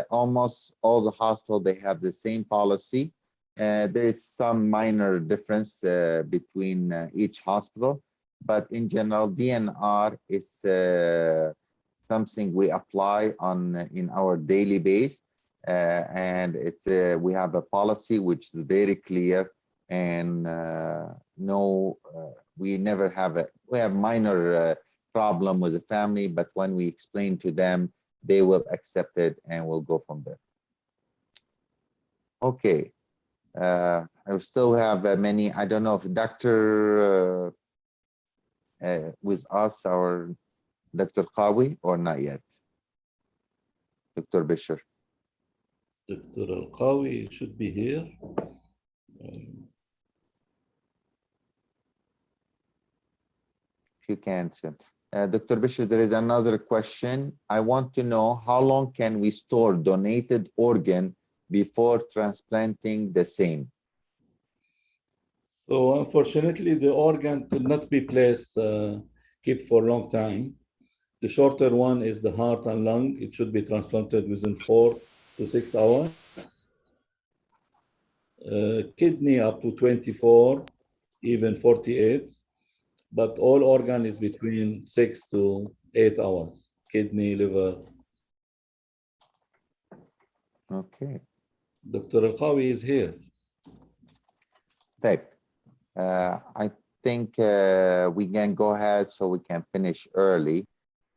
almost all the hospitals, they have the same policy. There is some minor difference between each hospital, but in general, DNR is something we apply on in our daily base, and it's we have a policy which is very clear, and we never have we have minor problem with the family, but when we explain to them, they will accept it and we'll go from there. Okay. I still have many. I don't know if Dr. With us, our Dr. Qawi, or not yet. Dr. Bisher. Dr. Al-Qawi should be here. If you can't. Dr. Bisher, there is another question. I want to know how long can we store donated organ before transplanting the same? So unfortunately, the organ could not be placed, kept for a long time. The shorter one is the heart and lung. It should be transplanted within 4 to 6 hours. Kidney up to 24, even 48. But all organ is between 6 to 8 hours. Kidney, liver. Okay. Dr. Al-Qawi is here. Type. I think we can go ahead so we can finish early.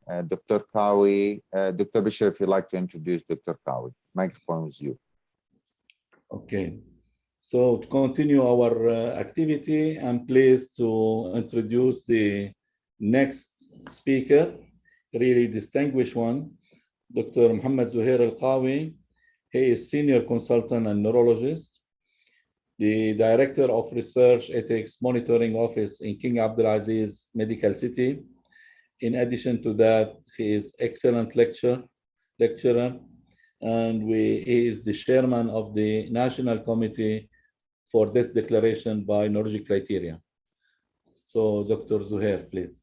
Dr. Qawi, Dr. Bisher, if you'd like to introduce Dr. Qawi, microphone is you. Okay. So to continue our activity, I'm pleased to introduce the next speaker, really distinguished one, Dr. Mohammed Zuhair Al-Qawi. He is senior consultant and neurologist, the director of research ethics monitoring office in King Abdulaziz Medical City. In addition to that, he is excellent lecturer, and he is the chairman of the National Committee for this declaration by neurologic criteria. So Dr. Zuhair, please.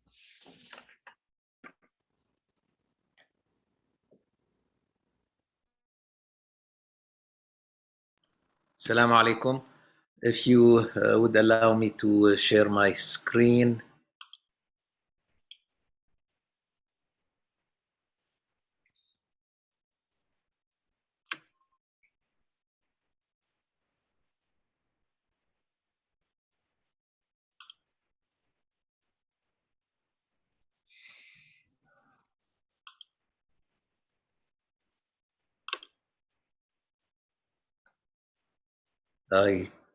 Assalamu alaikum. If you would allow me to share my screen.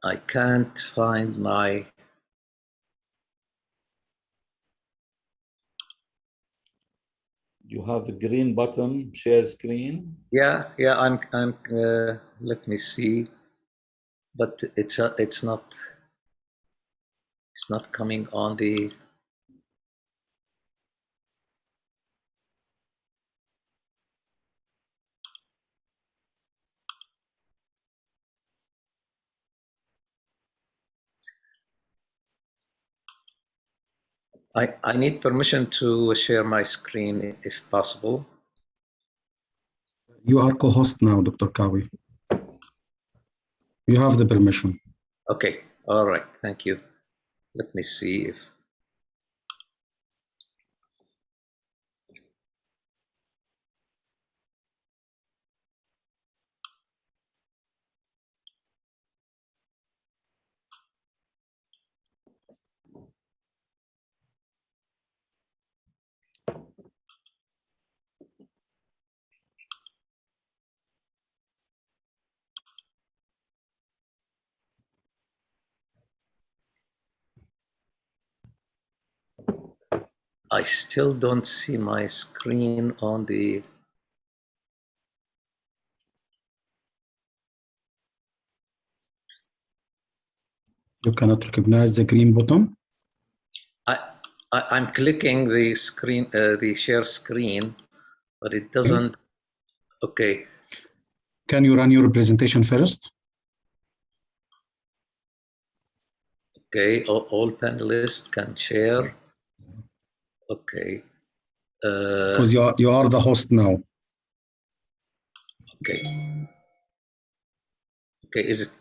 I can't find my. You have the green button, share screen. Yeah, I'm let me see, but it's not coming on the. I need permission to share my screen if possible. You are co-host now, Dr. Qawi. You have the permission. Okay, all right, thank you. Let me see if. I still don't see my screen on the. You cannot recognize the green button? I'm clicking the screen, the share screen, but it doesn't. Okay. Can you run your presentation first? Okay. All panelists can share. Okay. Because you are the host now. Okay. Okay. Is it?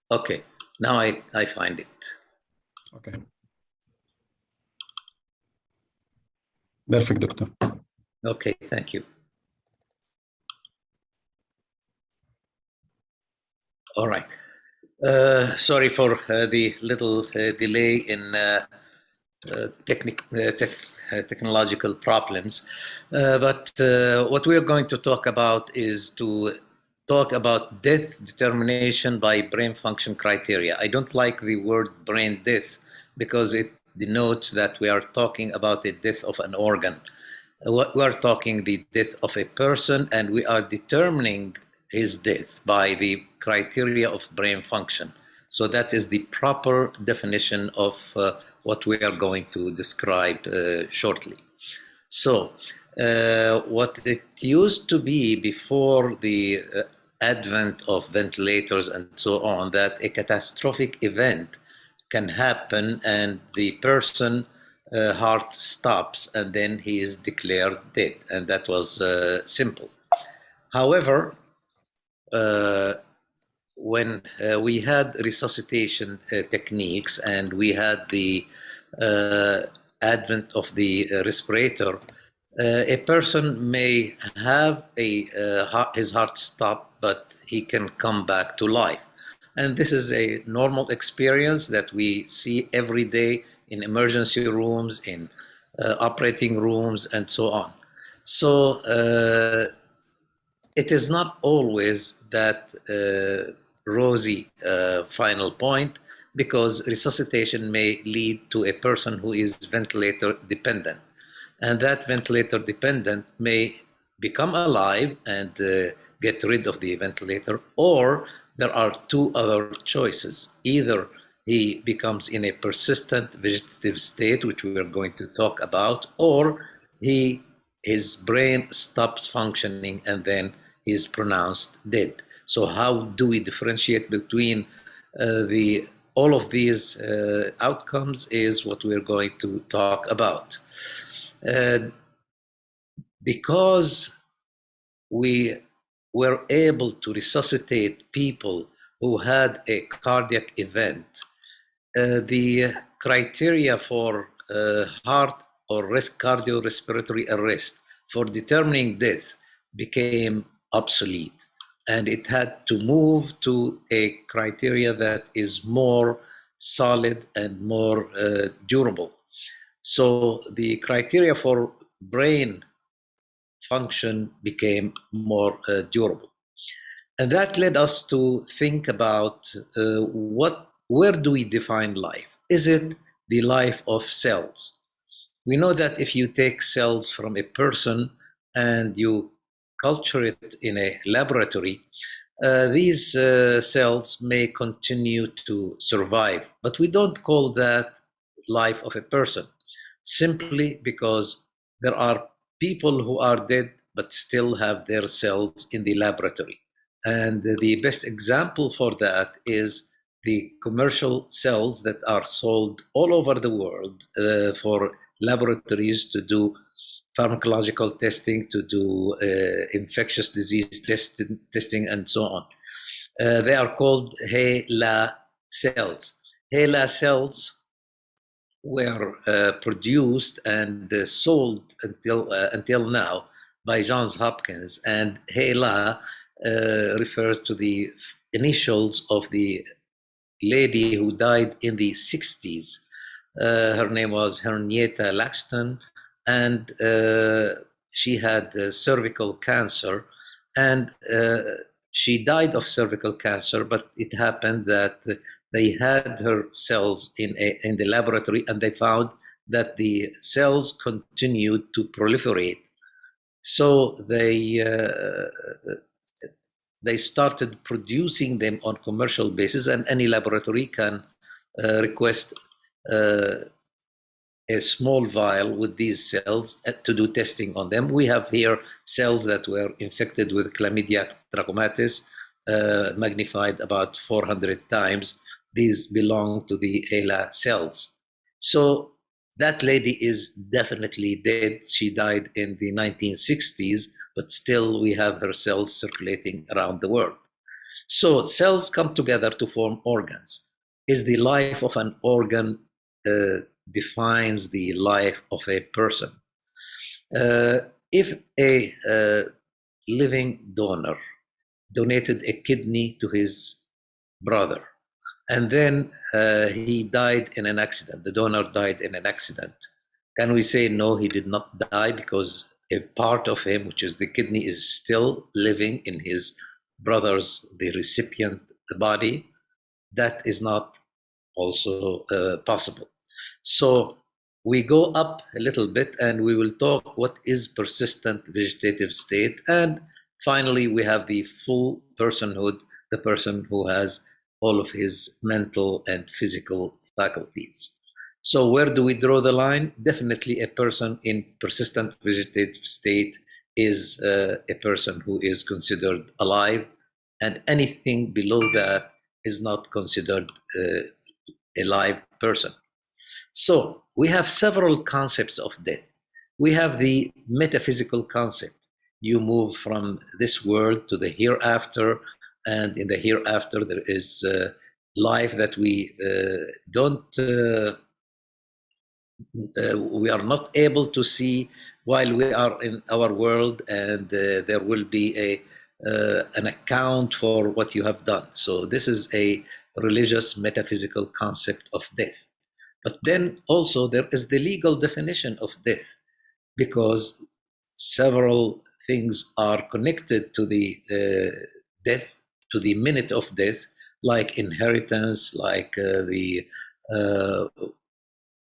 Okay, now I find it. Okay. Perfect, Doctor. Okay, thank you. All right. Sorry for the little delay in technological problems. But what we're going to talk about is to talk about death determination by brain function criteria. I don't like the word brain death because it denotes that we are talking about the death of an organ. We are talking the death of a person, and we are determining his death by the criteria of brain function. So that is the proper definition of what we are going to describe shortly. So what it used to be before the advent of ventilators and so on, that a catastrophic event can happen and the person heart stops and then he is declared dead, and that was simple. However, when we had resuscitation techniques and we had the advent of the respirator, a person may have his heart stop, but he can come back to life. And this is a normal experience that we see every day in emergency rooms, in operating rooms, and so on. So it is not always that rosy final point, because resuscitation may lead to a person who is ventilator dependent. And that ventilator dependent may become alive and get rid of the ventilator, or there are two other choices. Either he becomes in a persistent vegetative state, which we are going to talk about, or his brain stops functioning and then he is pronounced dead. So how do we differentiate between all of these outcomes is what we're going to talk about. Because we were able to resuscitate people who had a cardiac event, the criteria for heart or cardiorespiratory arrest for determining death became obsolete, and it had to move to a criteria that is more solid and more durable. So the criteria for brain function became more durable. And that led us to think about where do we define life? Is it the life of cells? We know that if you take cells from a person and you culture it in a laboratory, these cells may continue to survive, but we don't call that life of a person, simply because there are people who are dead but still have their cells in the laboratory. And the best example for that is the commercial cells that are sold all over the world for laboratories to do pharmacological testing, to do infectious disease testing, and so on. They are called HeLa cells. HeLa cells were produced and sold until now by Johns Hopkins, and HeLa referred to the initials of the lady who died in the 60s. Her name was Henrietta Lacks, and she had cervical cancer, And she died of cervical cancer, but it happened that they had her cells in the laboratory, and they found that the cells continued to proliferate. So they started producing them on commercial basis, and any laboratory can request a small vial with these cells to do testing on them. We have here cells that were infected with Chlamydia trachomatis, magnified about 400 times. These belong to the HeLa cells. So that lady is definitely dead. She died in the 1960s, but still we have her cells circulating around the world. So cells come together to form organs. Is the life of an organ defines the life of a person? If a living donor donated a kidney to his brother, and then he died in an accident, the donor died in an accident, can we say, no, he did not die because a part of him, which is the kidney, is still living in his brother's, the recipient, the body? That is not also possible. So we go up a little bit and we will talk what is persistent vegetative state. And finally, we have the full personhood, the person who has all of his mental and physical faculties. So where do we draw the line? Definitely a person in persistent vegetative state is a person who is considered alive, and anything below that is not considered a live person. So we have several concepts of death. We have the metaphysical concept. You move from this world to the hereafter, and in the hereafter there is life that we we are not able to see while we are in our world, and there will be an account for what you have done. So this is a religious metaphysical concept of death. But then also there is the legal definition of death, because several things are connected to the death, to the minute of death, like inheritance, like the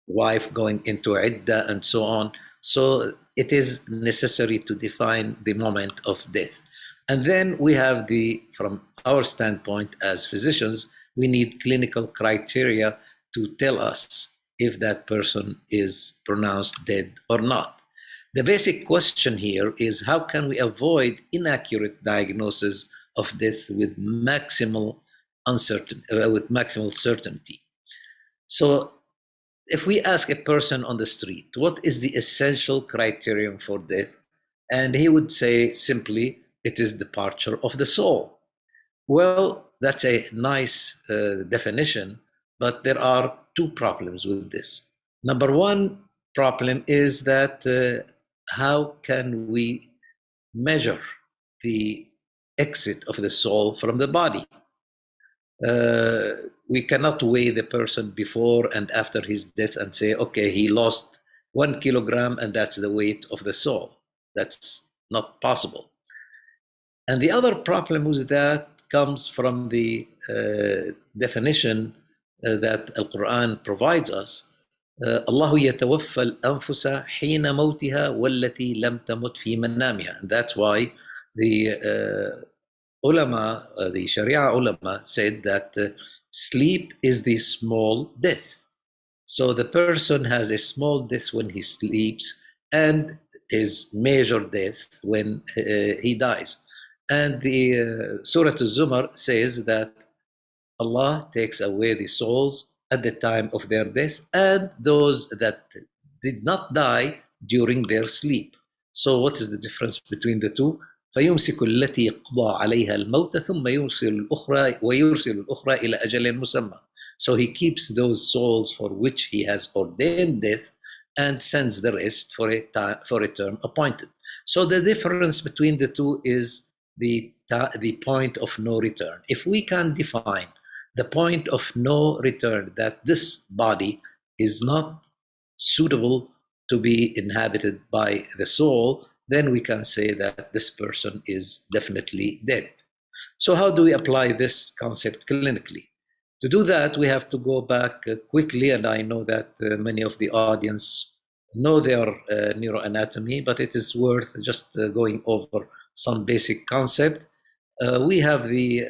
wife going into idda, and so on. So it is necessary to define the moment of death. And then we have from our standpoint as physicians, we need clinical criteria to tell us if that person is pronounced dead or not. The basic question here is, how can we avoid inaccurate diagnosis of death with maximal certainty? So if we ask a person on the street, what is the essential criterion for death? And he would say simply, it is departure of the soul. Well, that's a nice definition, but there are two problems with this. Number one problem is that how can we measure the exit of the soul from the body? We cannot weigh the person before and after his death and say, okay, he lost 1 kilogram and that's the weight of the soul. That's not possible. And the other problem with that comes from the definition that Al-Quran provides us. Allah yatawaffa al-anfusa hina mawtiha wallati lam tamut fi manamiha. And that's why the ulama, the Sharia ulama, said that sleep is the small death. So the person has a small death when he sleeps and his major death when he dies. And the Surah Al-Zumar says that Allah takes away the souls at the time of their death and those that did not die during their sleep. So what is the difference between the two? فيمسك التي قضى عليها الموت ثم يرسل الأخرى ويرسل الأخرى إلى أجل مسمى. So he keeps those souls for which he has ordained death and sends the rest for a term appointed. So the difference between the two is the point of no return. If we can define the point of no return, that this body is not suitable to be inhabited by the soul, then we can say that this person is definitely dead. So how do we apply this concept clinically? To do that, we have to go back quickly, and I know that many of the audience know their neuroanatomy, but it is worth just going over some basic concept. We have the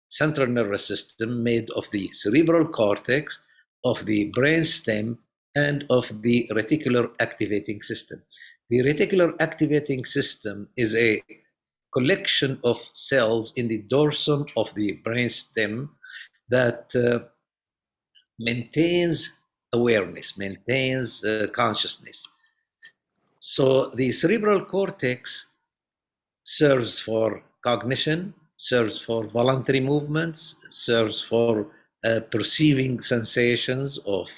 central nervous system made of the cerebral cortex, of the brainstem, and of the reticular activating system. The reticular activating system is a collection of cells in the dorsum of the brainstem that maintains awareness, maintains consciousness. So the cerebral cortex serves for cognition, serves for voluntary movements, serves for perceiving sensations of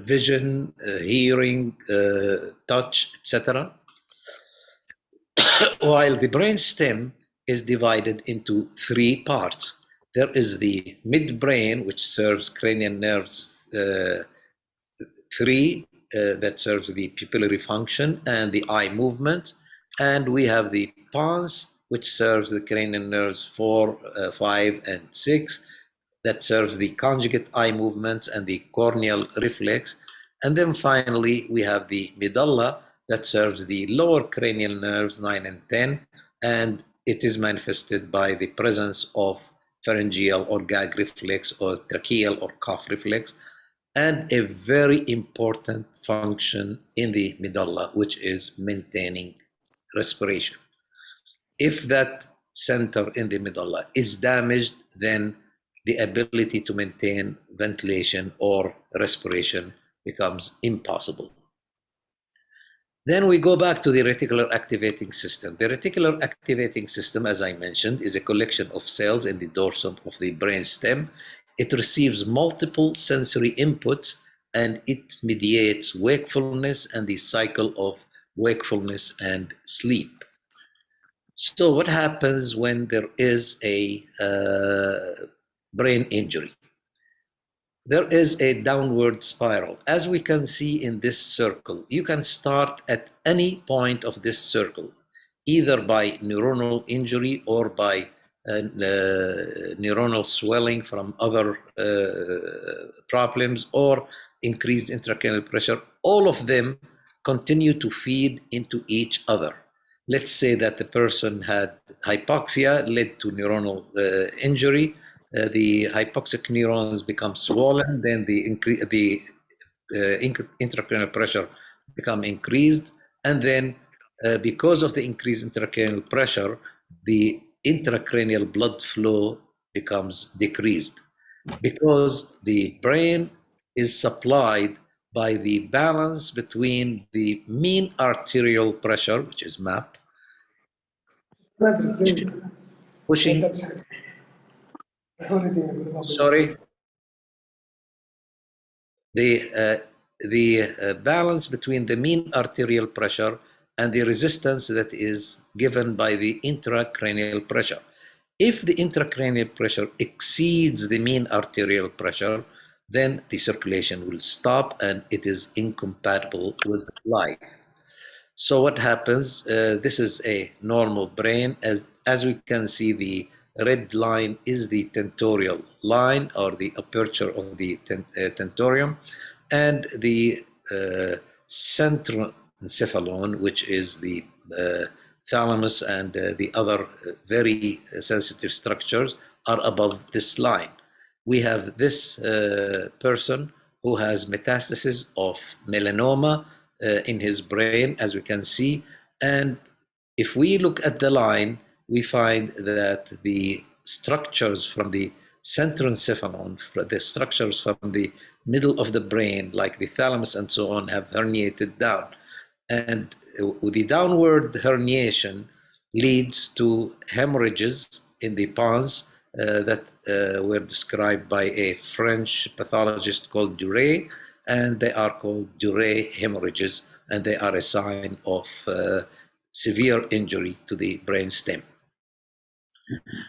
vision, hearing, touch, etc. While the brainstem is divided into three parts. There is the midbrain, which serves cranial nerves 3, that serves the pupillary function and the eye movement. And we have the pons, which serves the cranial nerves 4, 5, and 6, that serves the conjugate eye movements and the corneal reflex. And then finally, we have the medulla, that serves the lower cranial nerves 9 and 10, and it is manifested by the presence of pharyngeal or gag reflex or tracheal or cough reflex, and a very important function in the medulla, which is maintaining respiration. If that center in the medulla is damaged, then the ability to maintain ventilation or respiration becomes impossible. Then we go back to the reticular activating system. The reticular activating system, as I mentioned, is a collection of cells in the dorsum of the brainstem. It receives multiple sensory inputs, and it mediates wakefulness and the cycle of wakefulness and sleep. So what happens when there is a brain injury? There is a downward spiral. As we can see in this circle, you can start at any point of this circle, either by neuronal injury or by neuronal swelling from other problems or increased intracranial pressure. All of them continue to feed into each other. Let's say that the person had hypoxia, led to neuronal injury. The hypoxic neurons become swollen, then the intracranial pressure become increased, and then because of the increased intracranial pressure, the intracranial blood flow becomes decreased, because the brain is supplied by the balance between the mean arterial pressure, which is MAP, pushing. Sorry. The balance between the mean arterial pressure and the resistance that is given by the intracranial pressure. If the intracranial pressure exceeds the mean arterial pressure, then the circulation will stop and it is incompatible with life. So what happens? This is a normal brain. As we can see, the red line is the tentorial line, or the aperture of the tentorium, and the central encephalon, which is the thalamus and the other very sensitive structures, are above this line. We have this person who has metastasis of melanoma in his brain, as we can see, and if we look at the line, we find that the structures from the central encephalon, the structures from the middle of the brain, like the thalamus and so on, have herniated down. And the downward herniation leads to hemorrhages in the pons that were described by a French pathologist called Duret, and they are called Duret hemorrhages, and they are a sign of severe injury to the brainstem.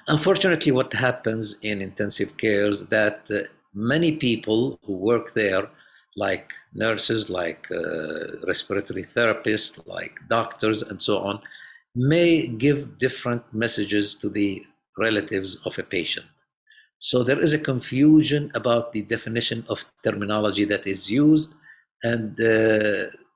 Unfortunately, what happens in intensive care is that many people who work there like nurses, like respiratory therapists, like doctors, and so on, may give different messages to the relatives of a patient. So there is a confusion about the definition of terminology that is used, and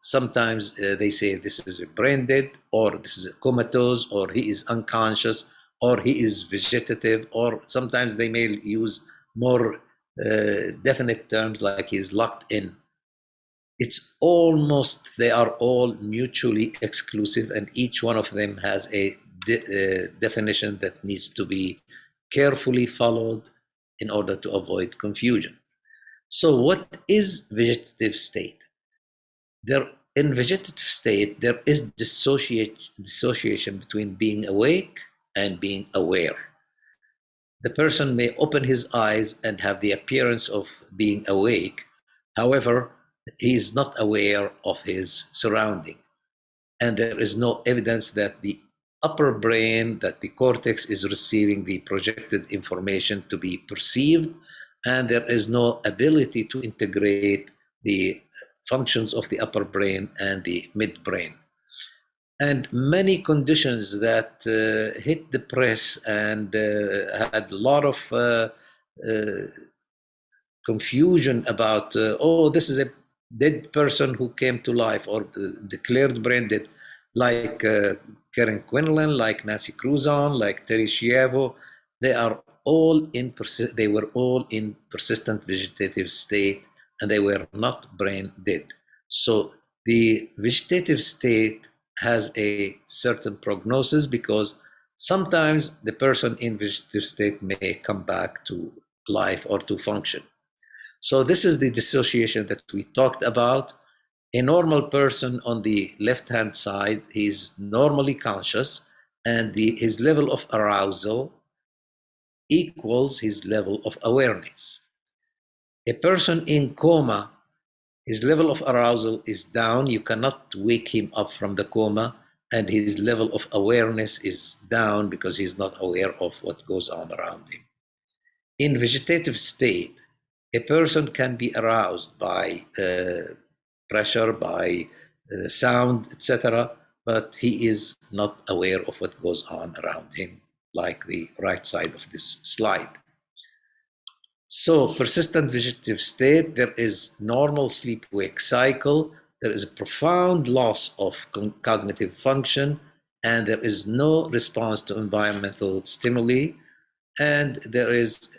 sometimes they say this is a brain dead, or this is a comatose, or he is unconscious, or he is vegetative, or sometimes they may use more definite terms like he's locked in. It's almost, they are all mutually exclusive, and each one of them has a definition that needs to be carefully followed in order to avoid confusion. So what is vegetative state? In vegetative state, there is dissociation between being awake and being aware. The person may open his eyes and have the appearance of being awake. However, he is not aware of his surrounding. And there is no evidence that the upper brain, that the cortex is receiving the projected information to be perceived, and there is no ability to integrate the functions of the upper brain and the midbrain. And many conditions that hit the press and had a lot of confusion about, oh, this is a dead person who came to life, or declared brain dead, like Karen Quinlan, like Nancy Cruzon, like Terry Schiavo. They were all in persistent vegetative state, and they were not brain dead. So the vegetative state has a certain prognosis, because sometimes the person in vegetative state may come back to life or to function. So this is the dissociation that we talked about. A normal person on the left-hand side, he's normally conscious, and his level of arousal equals his level of awareness. A person in coma, his level of arousal is down. You cannot wake him up from the coma, and his level of awareness is down because he's not aware of what goes on around him. In vegetative state, a person can be aroused by pressure, by sound, etc., but he is not aware of what goes on around him, like the right side of this slide. So persistent vegetative state, there is normal sleep-wake cycle, there is a profound loss of cognitive function, and there is no response to environmental stimuli, and there is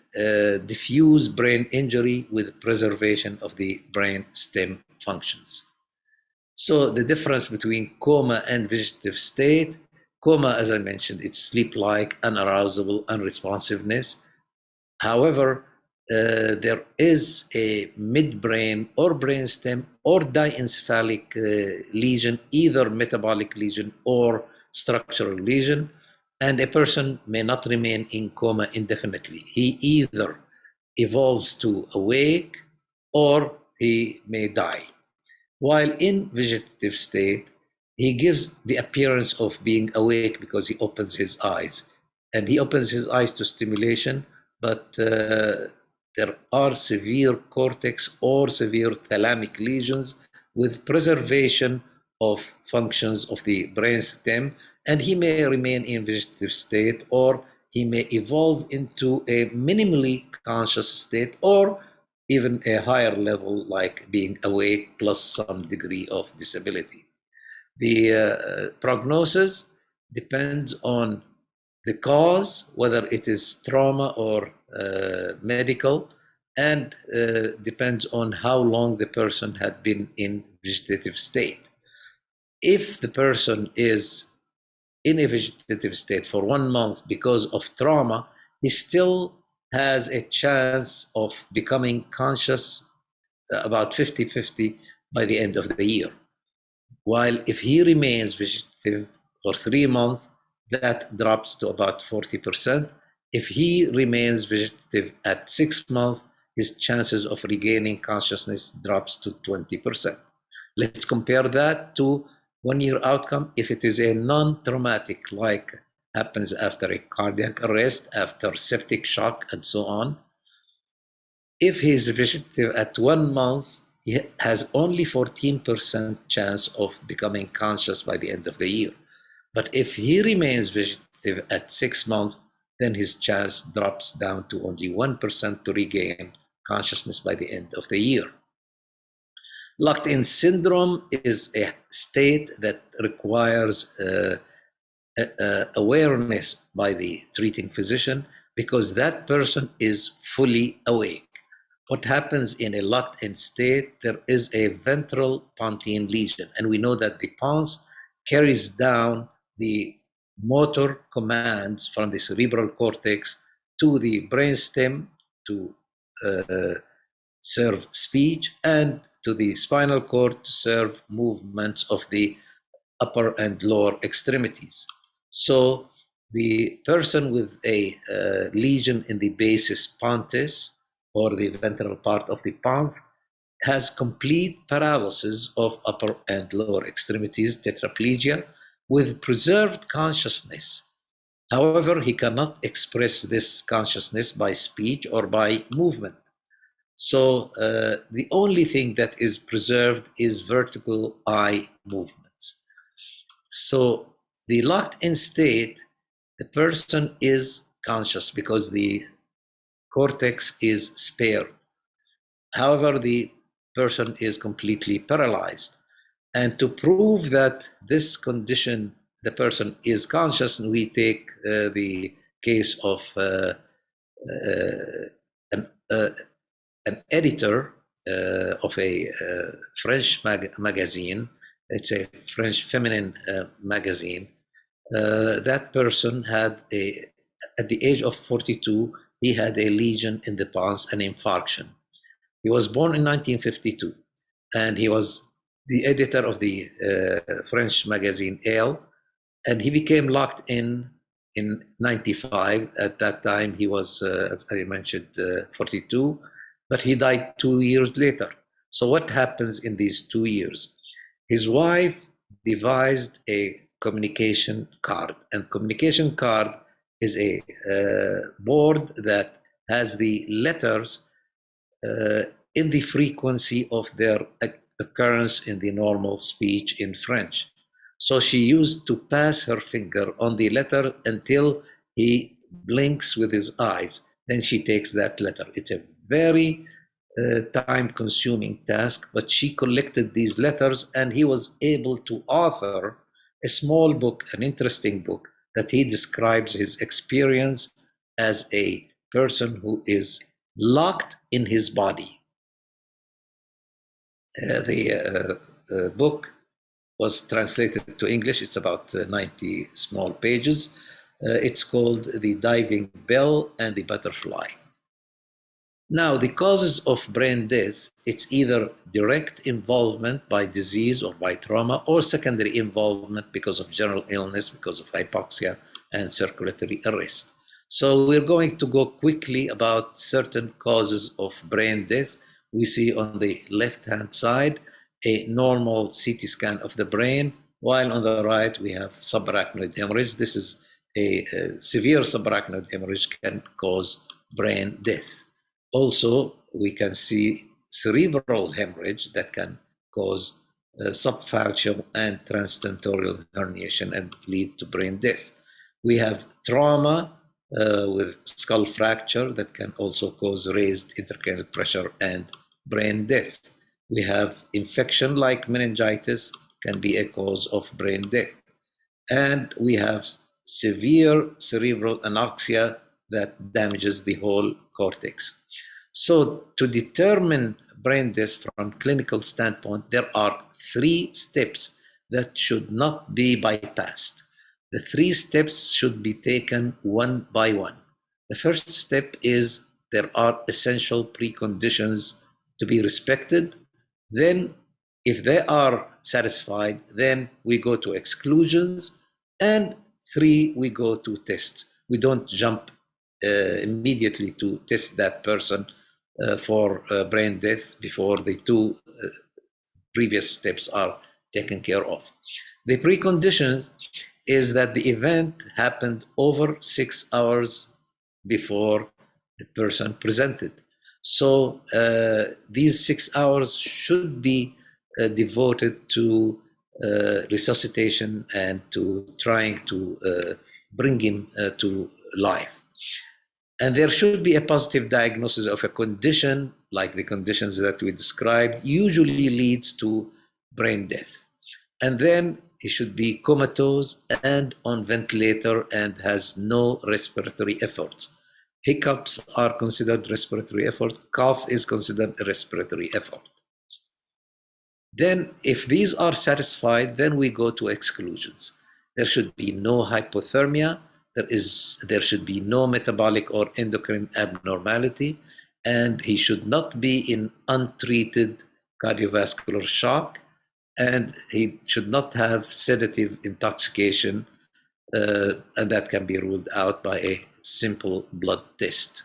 diffuse brain injury with preservation of the brain stem functions. So the difference between coma and vegetative state: coma, as I mentioned, it's sleep-like, unarousable, unresponsiveness. However, there is a midbrain or brainstem or diencephalic lesion, either metabolic lesion or structural lesion, and a person may not remain in coma indefinitely. He either evolves to awake or he may die. While in vegetative state, he gives the appearance of being awake because he opens his eyes. And he opens his eyes to stimulation, but there are severe cortex or severe thalamic lesions with preservation of functions of the brainstem, and he may remain in vegetative state, or he may evolve into a minimally conscious state, or even a higher level, like being awake plus some degree of disability. The prognosis depends on the cause, whether it is trauma or medical, and depends on how long the person had been in vegetative state. If the person is in a vegetative state for 1 month because of trauma, he still has a chance of becoming conscious, about 50-50 by the end of the year. While if he remains vegetative for 3 months, that drops to about 40%. If he remains vegetative at 6 months, his chances of regaining consciousness drops to 20%. Let's compare that to 1-year outcome. If it is a non-traumatic, like happens after a cardiac arrest, after septic shock, and so on, if he's vegetative at 1 month, he has only 14% chance of becoming conscious by the end of the year. But if he remains vegetative at 6 months, then his chance drops down to only 1% to regain consciousness by the end of the year. Locked-in syndrome is a state that requires awareness by the treating physician because that person is fully awake. What happens in a locked-in state, there is a ventral pontine lesion, and we know that the pons carries down the motor commands from the cerebral cortex to the brainstem to serve speech, and to the spinal cord to serve movements of the upper and lower extremities. So the person with a lesion in the basis pontis, or the ventral part of the pons, has complete paralysis of upper and lower extremities, tetraplegia, with preserved consciousness. However, he cannot express this consciousness by speech or by movement. So the only thing that is preserved is vertical eye movements. So the locked-in state, the person is conscious because the cortex is spared. However, the person is completely paralyzed. And to prove that this condition, the person is conscious, we take the case of an editor of a French magazine. It's a French feminine magazine. That person had at the age of 42, he had a lesion in the pons, an infarction. He was born in 1952, and he was the editor of the French magazine Elle, and he became locked in 95. At that time, he was, as I mentioned, 42, but he died 2 years later. So what happens in these 2 years? His wife devised a communication card, and communication card is a board that has the letters in the frequency of their occurrence in the normal speech in French. So she used to pass her finger on the letter until he blinks with his eyes. Then she takes that letter. It's a very time-consuming task, but she collected these letters, and he was able to author a small book, an interesting book, that he describes his experience as a person who is locked in his body. The book was translated to English. It's about 90 small pages. It's called The Diving Bell and the Butterfly. Now, the causes of brain death, it's either direct involvement by disease or by trauma, or secondary involvement because of general illness, because of hypoxia and circulatory arrest. So we're going to go quickly about certain causes of brain death. We see on the left-hand side a normal CT scan of the brain, while on the right we have subarachnoid hemorrhage. This is a severe subarachnoid hemorrhage can cause brain death. Also, we can see cerebral hemorrhage that can cause subphalangeal and transtentorial herniation and lead to brain death. We have trauma with skull fracture that can also cause raised intracranial pressure and brain death. We have infection like meningitis can be a cause of brain death. And we have severe cerebral anoxia that damages the whole cortex. So to determine brain death from clinical standpoint, there are 3 steps that should not be bypassed. The 3 steps should be taken one by one. The first step is there are essential preconditions to be respected. Then, if they are satisfied, then we go to exclusions. And 3, we go to tests. We don't jump immediately to test that person for brain death before the 2 previous steps are taken care of. The preconditions is that the event happened over 6 hours before the person presented. So these 6 hours should be devoted to resuscitation and to trying to bring him to life. And there should be a positive diagnosis of a condition like the conditions that we described, usually leads to brain death. And then he should be comatose and on ventilator and has no respiratory efforts. Hiccups are considered respiratory effort. Cough is considered a respiratory effort. Then if these are satisfied, then we go to exclusions. There should be no hypothermia. There should be no metabolic or endocrine abnormality, and he should not be in untreated cardiovascular shock, and he should not have sedative intoxication, and that can be ruled out by a simple blood test.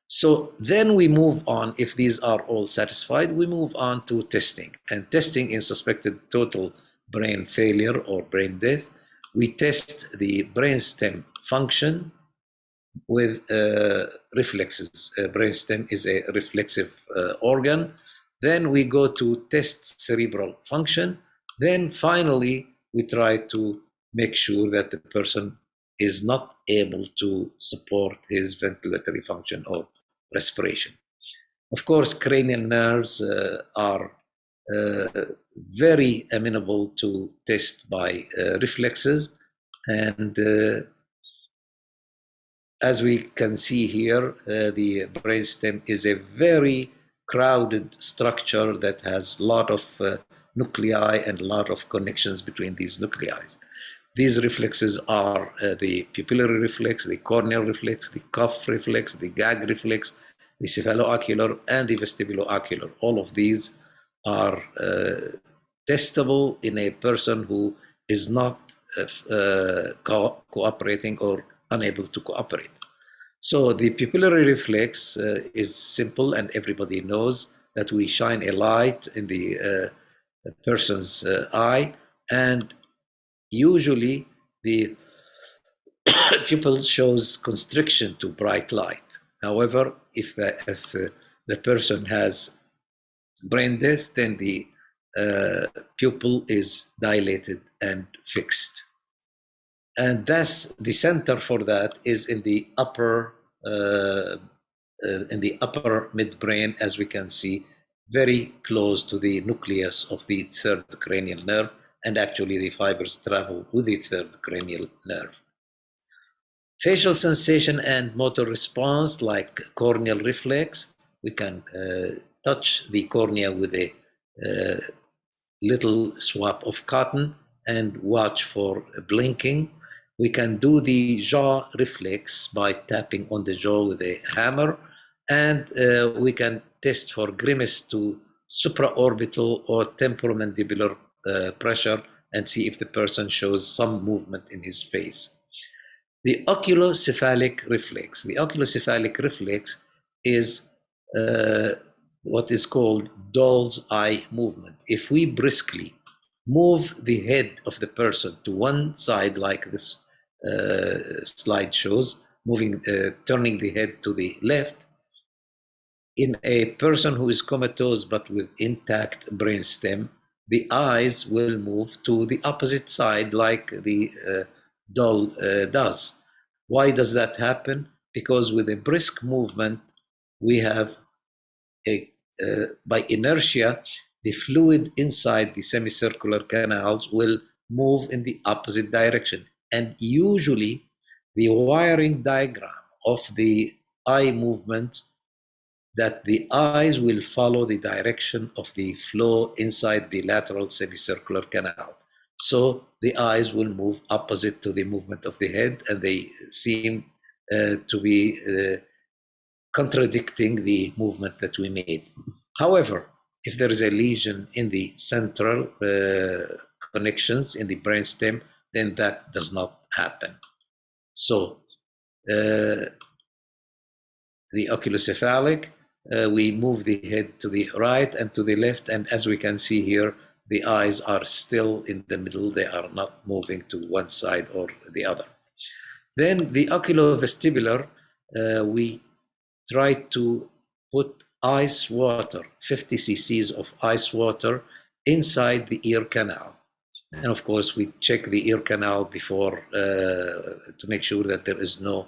So then we move on. If these are all satisfied, we move on to testing. And testing in suspected total brain failure or brain death, we test the brainstem function with reflexes. Brainstem is a reflexive organ. Then we go to test cerebral function. Then finally, we try to make sure that the person is not able to support his ventilatory function or respiration. Of course, cranial nerves are very amenable to test by reflexes, and as we can see here, the brainstem is a very crowded structure that has a lot of nuclei and a lot of connections between these nuclei. These reflexes are the pupillary reflex, the corneal reflex, the cuff reflex, the gag reflex, the cephalo-ocular, and the vestibulo-ocular. All of these are testable in a person who is not cooperating or unable to cooperate. So the pupillary reflex is simple, and everybody knows that we shine a light in the person's eye, and usually the pupil shows constriction to bright light. However, if the person has brain death, then the pupil is dilated and fixed. And that's the center for that is in the upper midbrain, as we can see, very close to the nucleus of the third cranial nerve, and actually the fibers travel with the third cranial nerve. Facial sensation and motor response, like corneal reflex, we can touch the cornea with a little swab of cotton and watch for blinking. We can do the jaw reflex by tapping on the jaw with a hammer, and we can test for grimace to supraorbital or temporomandibular pressure and see if the person shows some movement in his face. The oculocephalic reflex. The oculocephalic reflex is what is called doll's eye movement. If we briskly move the head of the person to one side, like this slide shows, turning the head to the left, in a person who is comatose but with intact brainstem, the eyes will move to the opposite side like the doll does. Why does that happen? Because with a brisk movement, we have by inertia, the fluid inside the semicircular canals will move in the opposite direction. And usually the wiring diagram of the eye movement, that the eyes will follow the direction of the flow inside the lateral semicircular canal. So the eyes will move opposite to the movement of the head, and they seem to be contradicting the movement that we made. However, if there is a lesion in the central connections in the brainstem, then that does not happen. So the oculocephalic, we move the head to the right and to the left, and as we can see here, the eyes are still in the middle. They are not moving to one side or the other. Then the oculovestibular, we try to put ice water, 50 cc's of ice water inside the ear canal. And of course, we check the ear canal before to make sure that there is no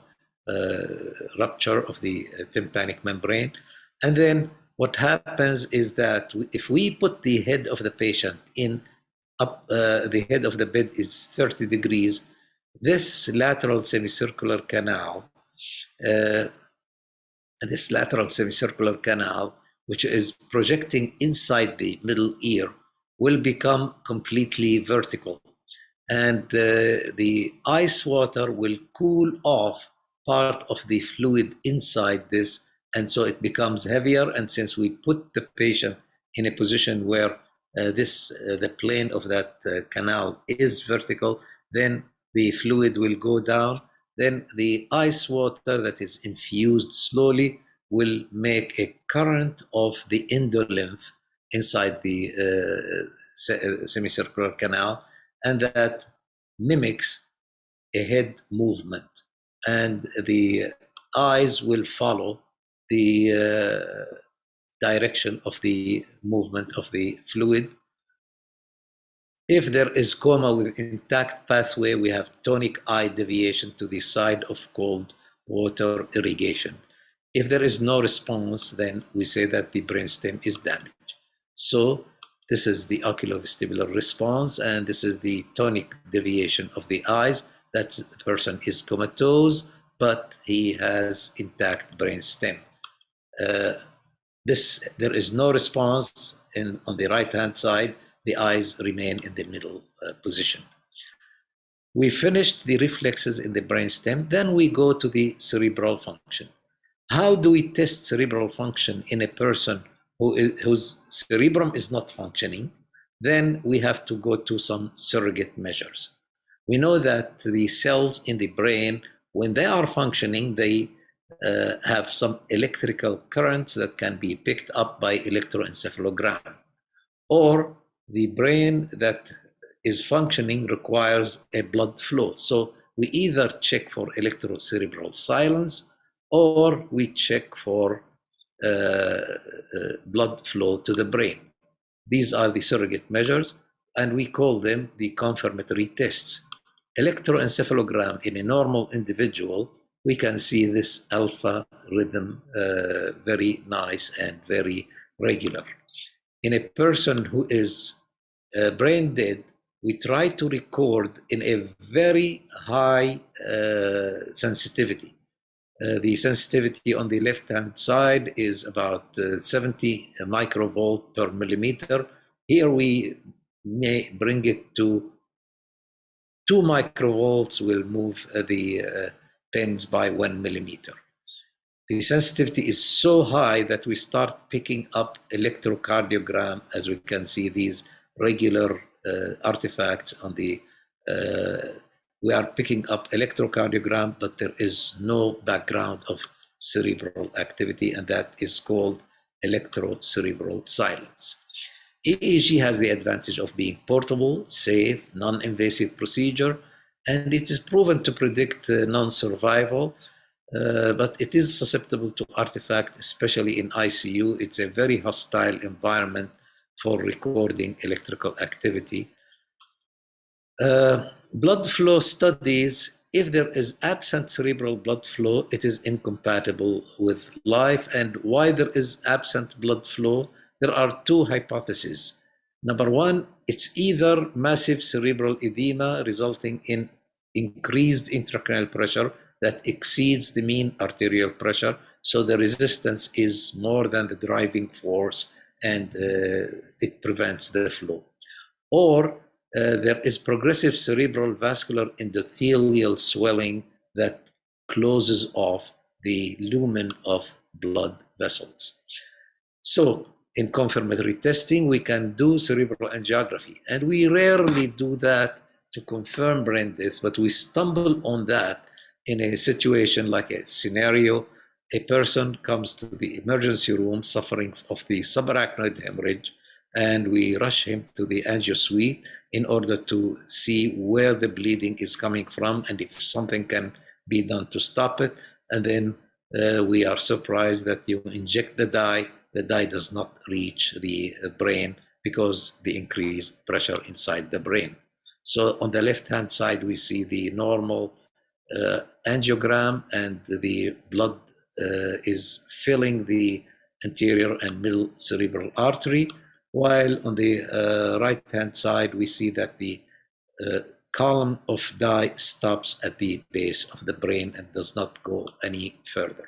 rupture of the tympanic membrane. And then what happens is that if we put the head of the patient in up, the head of the bed is 30 degrees, this lateral semicircular canal, which is projecting inside the middle ear, will become completely vertical. And the ice water will cool off part of the fluid inside this, and so it becomes heavier. And since we put the patient in a position where the plane of that canal is vertical, then the fluid will go down. Then the ice water that is infused slowly will make a current of the endolymph inside the semicircular canal, and that mimics a head movement. And the eyes will follow the direction of the movement of the fluid. If there is coma with intact pathway, we have tonic eye deviation to the side of cold water irrigation. If there is no response, then we say that the brainstem is damaged. So this is the oculovestibular response, and this is the tonic deviation of the eyes. That the person is comatose, but he has intact brainstem. There is no response on the right-hand side. The eyes remain in the middle position. We finished the reflexes in the brainstem, then we go to the cerebral function. How do we test cerebral function in a person whose cerebrum is not functioning? Then we have to go to some surrogate measures. We know that the cells in the brain, when they are functioning, they have some electrical currents that can be picked up by electroencephalogram. Or the brain that is functioning requires a blood flow. So we either check for electrocerebral silence, or we check for blood flow to the brain. These are the surrogate measures, and we call them the confirmatory tests. Electroencephalogram in a normal individual, we can see this alpha rhythm very nice and very regular. In a person who is brain dead, we try to record in a very high sensitivity. The sensitivity on the left-hand side is about 70 microvolt per millimeter. Here we may bring it to 2 microvolts will move the pens by 1 millimeter. The sensitivity is so high that we start picking up electrocardiogram, as we can see these regular artifacts on the, we are picking up electrocardiogram, but there is no background of cerebral activity, and that is called electrocerebral silence. EEG has the advantage of being portable, safe, non-invasive procedure, and it is proven to predict non-survival, but it is susceptible to artifact, especially in ICU. It's a very hostile environment for recording electrical activity. Blood flow studies, if there is absent cerebral blood flow, it is incompatible with life. And why there is absent blood flow? There are two hypotheses. Number one, it's either massive cerebral edema resulting in increased intracranial pressure that exceeds the mean arterial pressure, so the resistance is more than the driving force, and it prevents the flow. Or there is progressive cerebral vascular endothelial swelling that closes off the lumen of blood vessels. So in confirmatory testing, we can do cerebral angiography, and we rarely do that to confirm brain death, but we stumble on that in a situation like a scenario. A person comes to the emergency room suffering of the subarachnoid hemorrhage, and we rush him to the angio suite in order to see where the bleeding is coming from and if something can be done to stop it. And then we are surprised that you inject the dye does not reach the brain because the increased pressure inside the brain. So on the left-hand side, we see the normal angiogram, and the blood is filling the anterior and middle cerebral artery, while on the right-hand side, we see that the column of dye stops at the base of the brain and does not go any further.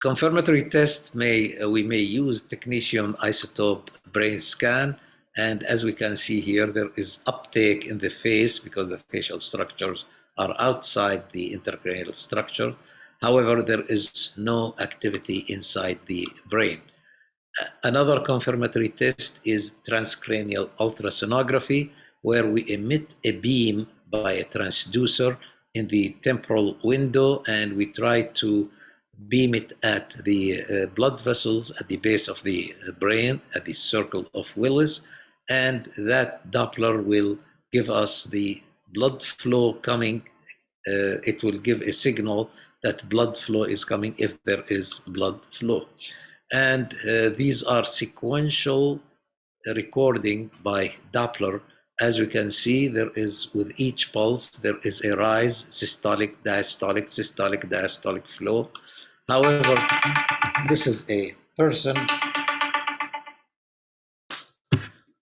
Confirmatory tests we may use technetium isotope brain scan, and as we can see here, there is uptake in the face because the facial structures are outside the intracranial structure. However, there is no activity inside the brain. Another confirmatory test is transcranial ultrasonography, where we emit a beam by a transducer in the temporal window, and we try to beam it at the blood vessels at the base of the brain, at the circle of Willis, and that Doppler will give us the blood flow coming. It will give a signal that blood flow is coming if there is blood flow. And these are sequential recording by Doppler. As we can see, there is, with each pulse, there is a rise, systolic, diastolic flow. However, this is a person.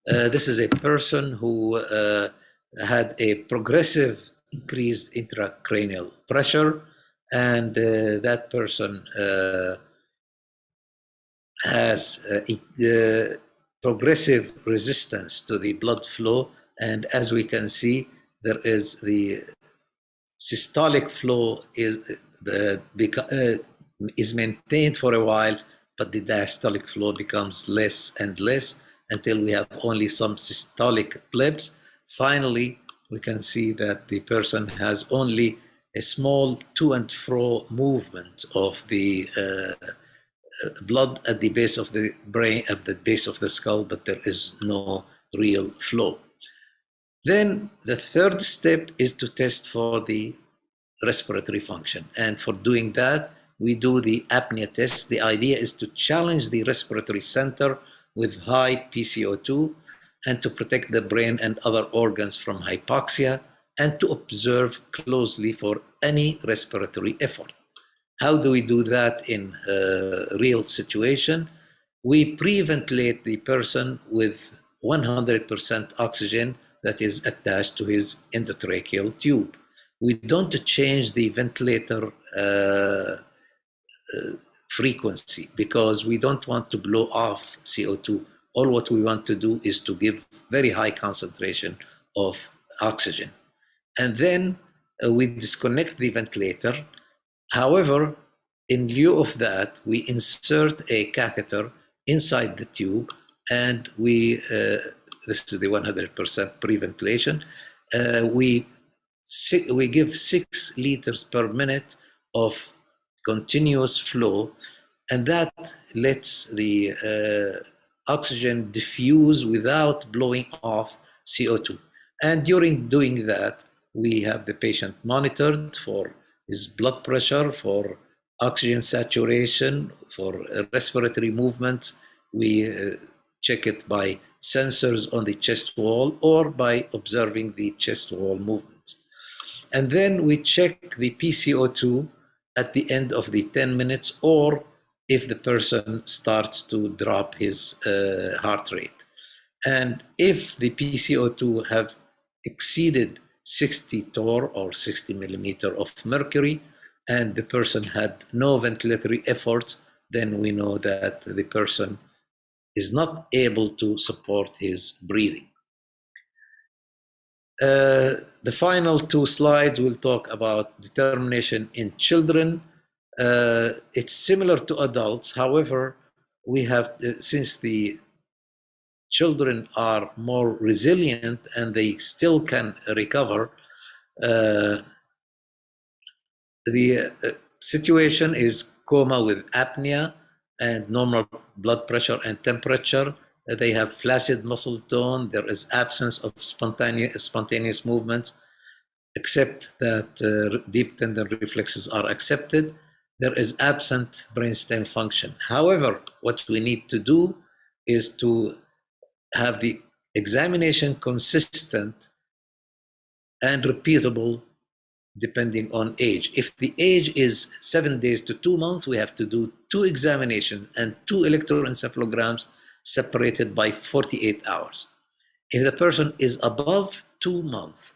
This is a person who had a progressive increased intracranial pressure, and that person has progressive resistance to the blood flow. And as we can see, there is the systolic flow is maintained for a while, but the diastolic flow becomes less and less until we have only some systolic blips. Finally, we can see that the person has only a small to and fro movement of the blood at the base of the brain, at the base of the skull, but there is no real flow. Then the third step is to test for the respiratory function. And for doing that, we do the apnea test. The idea is to challenge the respiratory center with high PCO2 and to protect the brain and other organs from hypoxia and to observe closely for any respiratory effort. How do we do that in a real situation? We pre-ventilate the person with 100% oxygen that is attached to his endotracheal tube. We don't change the ventilator frequency because we don't want to blow off CO2. All what we want to do is to give very high concentration of oxygen. And then we disconnect the ventilator. However, in lieu of that, we insert a catheter inside the tube, and we, this is the 100% pre-ventilation, we give 6 liters per minute of continuous flow, and that lets the oxygen diffuse without blowing off CO2. And during doing that, we have the patient monitored for his blood pressure, for oxygen saturation, for respiratory movements. We check it by sensors on the chest wall or by observing the chest wall movements. And then we check the PCO2 at the end of the 10 minutes, or if the person starts to drop his heart rate. And if the PCO2 have exceeded 60 torr or 60 millimeter of mercury, and the person had no ventilatory efforts, then we know that the person is not able to support his breathing. The final 2 slides will talk about determination in children. It's similar to adults. However, we have, since the children are more resilient and they still can recover, the situation is coma with apnea and normal blood pressure and temperature. They have flaccid muscle tone. There is absence of spontaneous movements. except that deep tendon reflexes are accepted, there is absent brainstem function. However, what we need to do is to have the examination consistent and repeatable depending on age. If the age is 7 days to 2 months, we have to do 2 examinations and 2 electroencephalograms separated by 48 hours. If the person is above 2 months,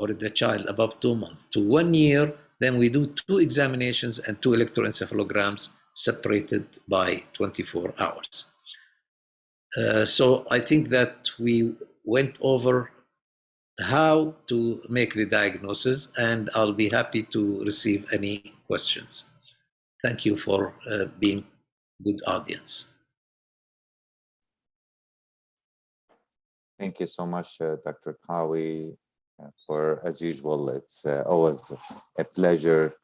or the child above 2 months to 1 year, then we do 2 examinations and 2 electroencephalograms separated by 24 hours. So I think that we went over how to make the diagnosis, and I'll be happy to receive any questions. Thank you for being good audience. Thank you so much, Dr. Qawi. For, as usual, it's always a pleasure.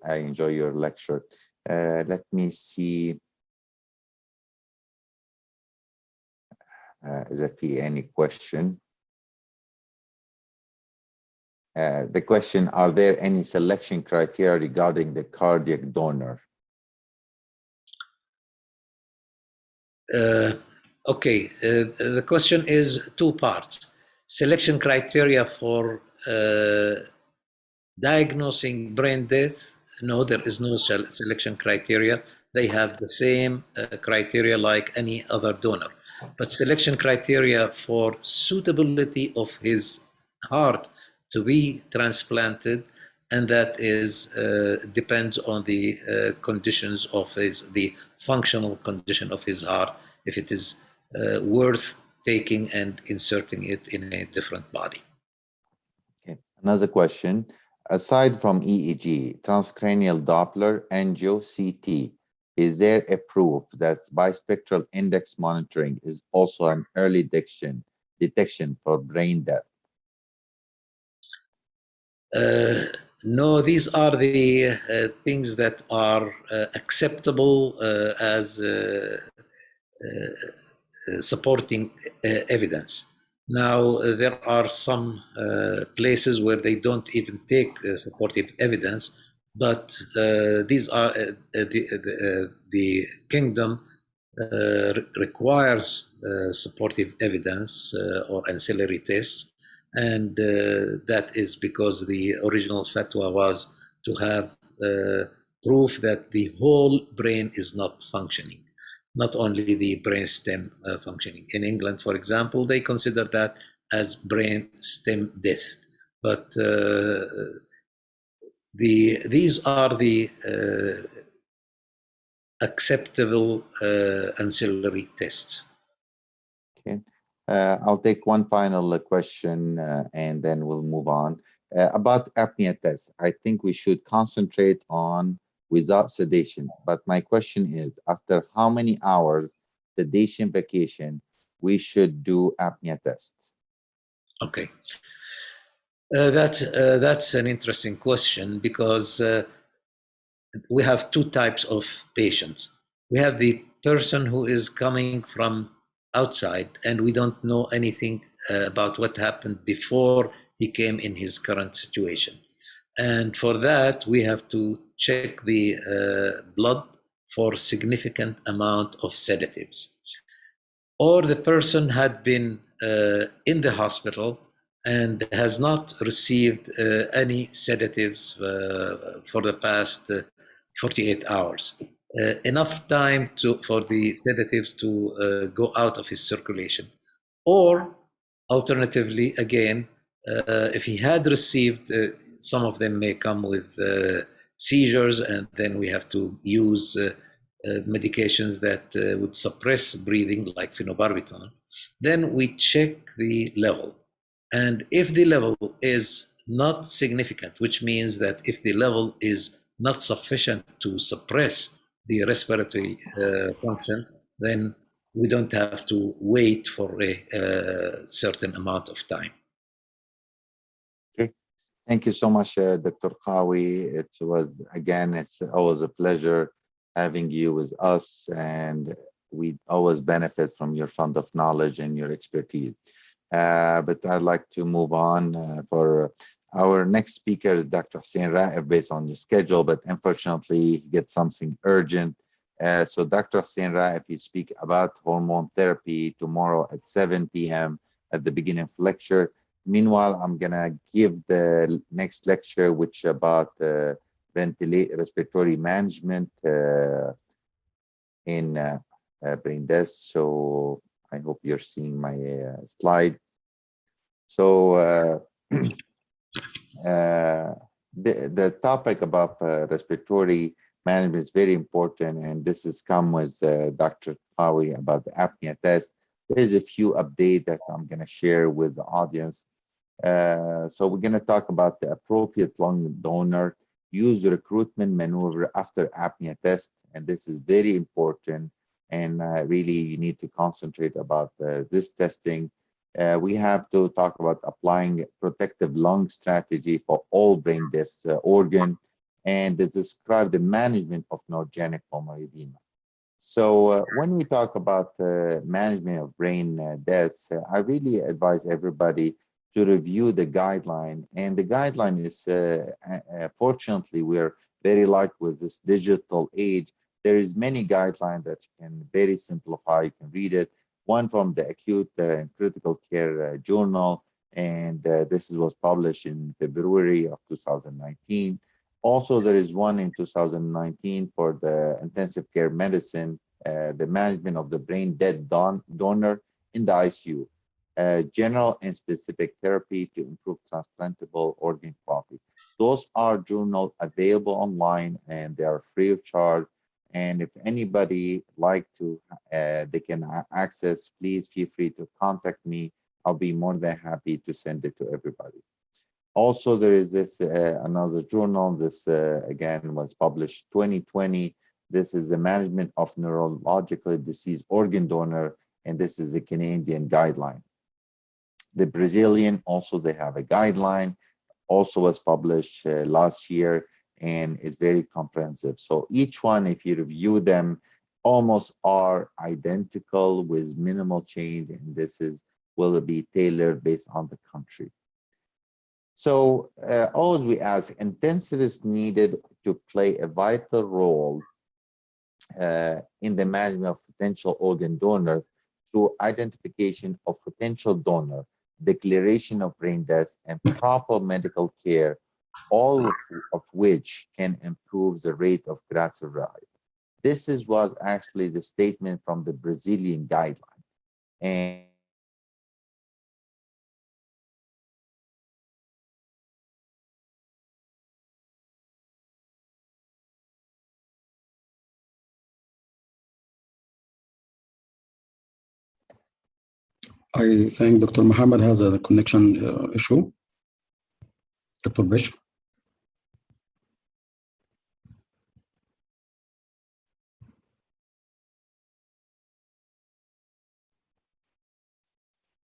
I enjoy your lecture. Let me see if there any question. The question, are there any selection criteria regarding the cardiac donor? Okay, the question is 2 parts. Selection criteria for diagnosing brain death. No, there is no selection criteria. They have the same criteria like any other donor. But selection criteria for suitability of his heart to be transplanted, and that is depends on the conditions of the functional condition of his heart, if it is worth taking and inserting it in a different body. Okay. Another question, aside from EEG, transcranial Doppler, angio, CT, is there a proof that bispectral index monitoring is also an early detection for brain death? No, these are the things that are acceptable as supporting evidence. Now, there are some places where they don't even take supportive evidence, but these are the kingdom requires supportive evidence or ancillary tests, and that is because the original fatwa was to have proof that the whole brain is not functioning, not only the brain stem functioning. In England, for example, they consider that as brain stem death. But these are the acceptable ancillary tests. Okay, I'll take one final question and then we'll move on. About apnea test, I think we should concentrate on without sedation. But my question is, after how many hours sedation vacation we should do apnea tests? Okay, that's an interesting question, because we have 2 types of patients. We have the person who is coming from outside and we don't know anything about what happened before he came in his current situation. And for that, we have to check the blood for significant amount of sedatives. Or the person had been in the hospital and has not received any sedatives for the past 48 hours. Enough time for the sedatives to go out of his circulation. Or alternatively, again, if he had received, some of them may come with seizures, and then we have to use medications that would suppress breathing, like phenobarbital. Then we check the level. And if the level is not significant, which means that if the level is not sufficient to suppress the respiratory function, then we don't have to wait for a certain amount of time. Okay, thank you so much, Dr. Qawi. It was, again, it's always a pleasure having you with us, and we always benefit from your fund of knowledge and your expertise. But I'd like to move on for our next speaker is Dr. Hussein Raif based on the schedule, but unfortunately he gets something urgent. So Dr. Hussein Raif, you speak about hormone therapy tomorrow at 7 p.m. at the beginning of lecture. Meanwhile, I'm gonna give the next lecture, which about respiratory management in brain death. So I hope you're seeing my slide. So the topic about respiratory management is very important, and this has come with Dr. Tawi about the apnea test. There's a few updates that I'm going to share with the audience. So we're going to talk about the appropriate lung donor, use the recruitment maneuver after apnea test, and this is very important. And really, you need to concentrate about this testing. We have to talk about applying protective lung strategy for all brain death organ, and to describe the management of neurogenic pulmonary edema. So when we talk about management of brain deaths, I really advise everybody to review the guideline. And the guideline is, fortunately, we're very light with this digital age. There is many guidelines that you can very simplify. You can read it. One from the Acute and Critical Care Journal, and this was published in February of 2019. Also, there is one in 2019 for the intensive care medicine, the management of the brain dead donor in the ICU, general and specific therapy to improve transplantable organ quality. Those are journals available online and they are free of charge. And if anybody like to, they can access, please feel free to contact me. I'll be more than happy to send it to everybody. Also, there is this another journal. This again was published 2020. This is the management of neurologically diseased organ donor, and this is the Canadian guideline. The Brazilian also they have a guideline, also was published last year and is very comprehensive. So each one, if you review them, almost are identical with minimal change, and this is will be tailored based on the country. So always we ask, intensivists needed to play a vital role in the management of potential organ donors through identification of potential donor, declaration of brain death, and proper medical care, all of which can improve the rate of graft survival. This was actually the statement from the Brazilian guideline. And I think Dr. Muhammad has a connection issue. Dr. Bishr.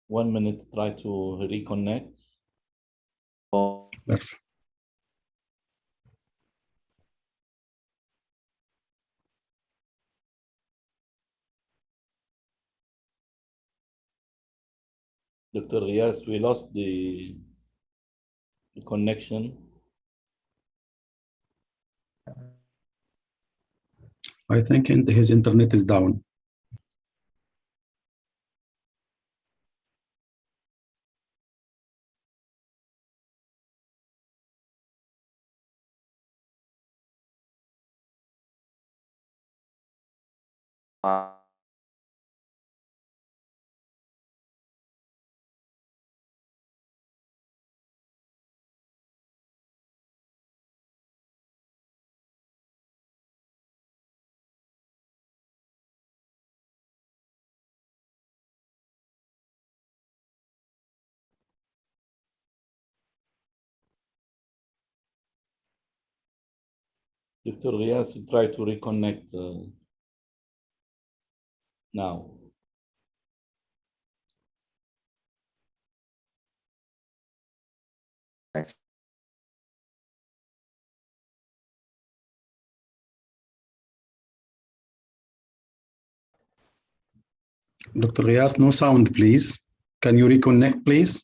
One minute, try to reconnect. Perfect. Dr. Riaz, we lost the connection. I think his internet is down. Dr. Riaz, try to reconnect now. Dr. Riaz, no sound, please. Can you reconnect, please?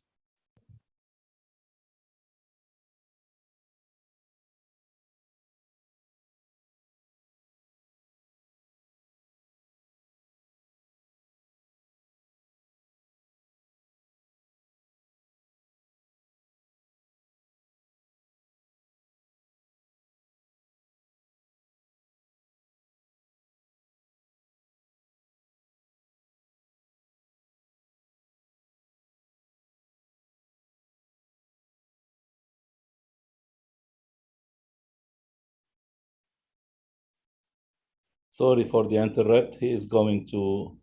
Sorry for the interrupt. He is going to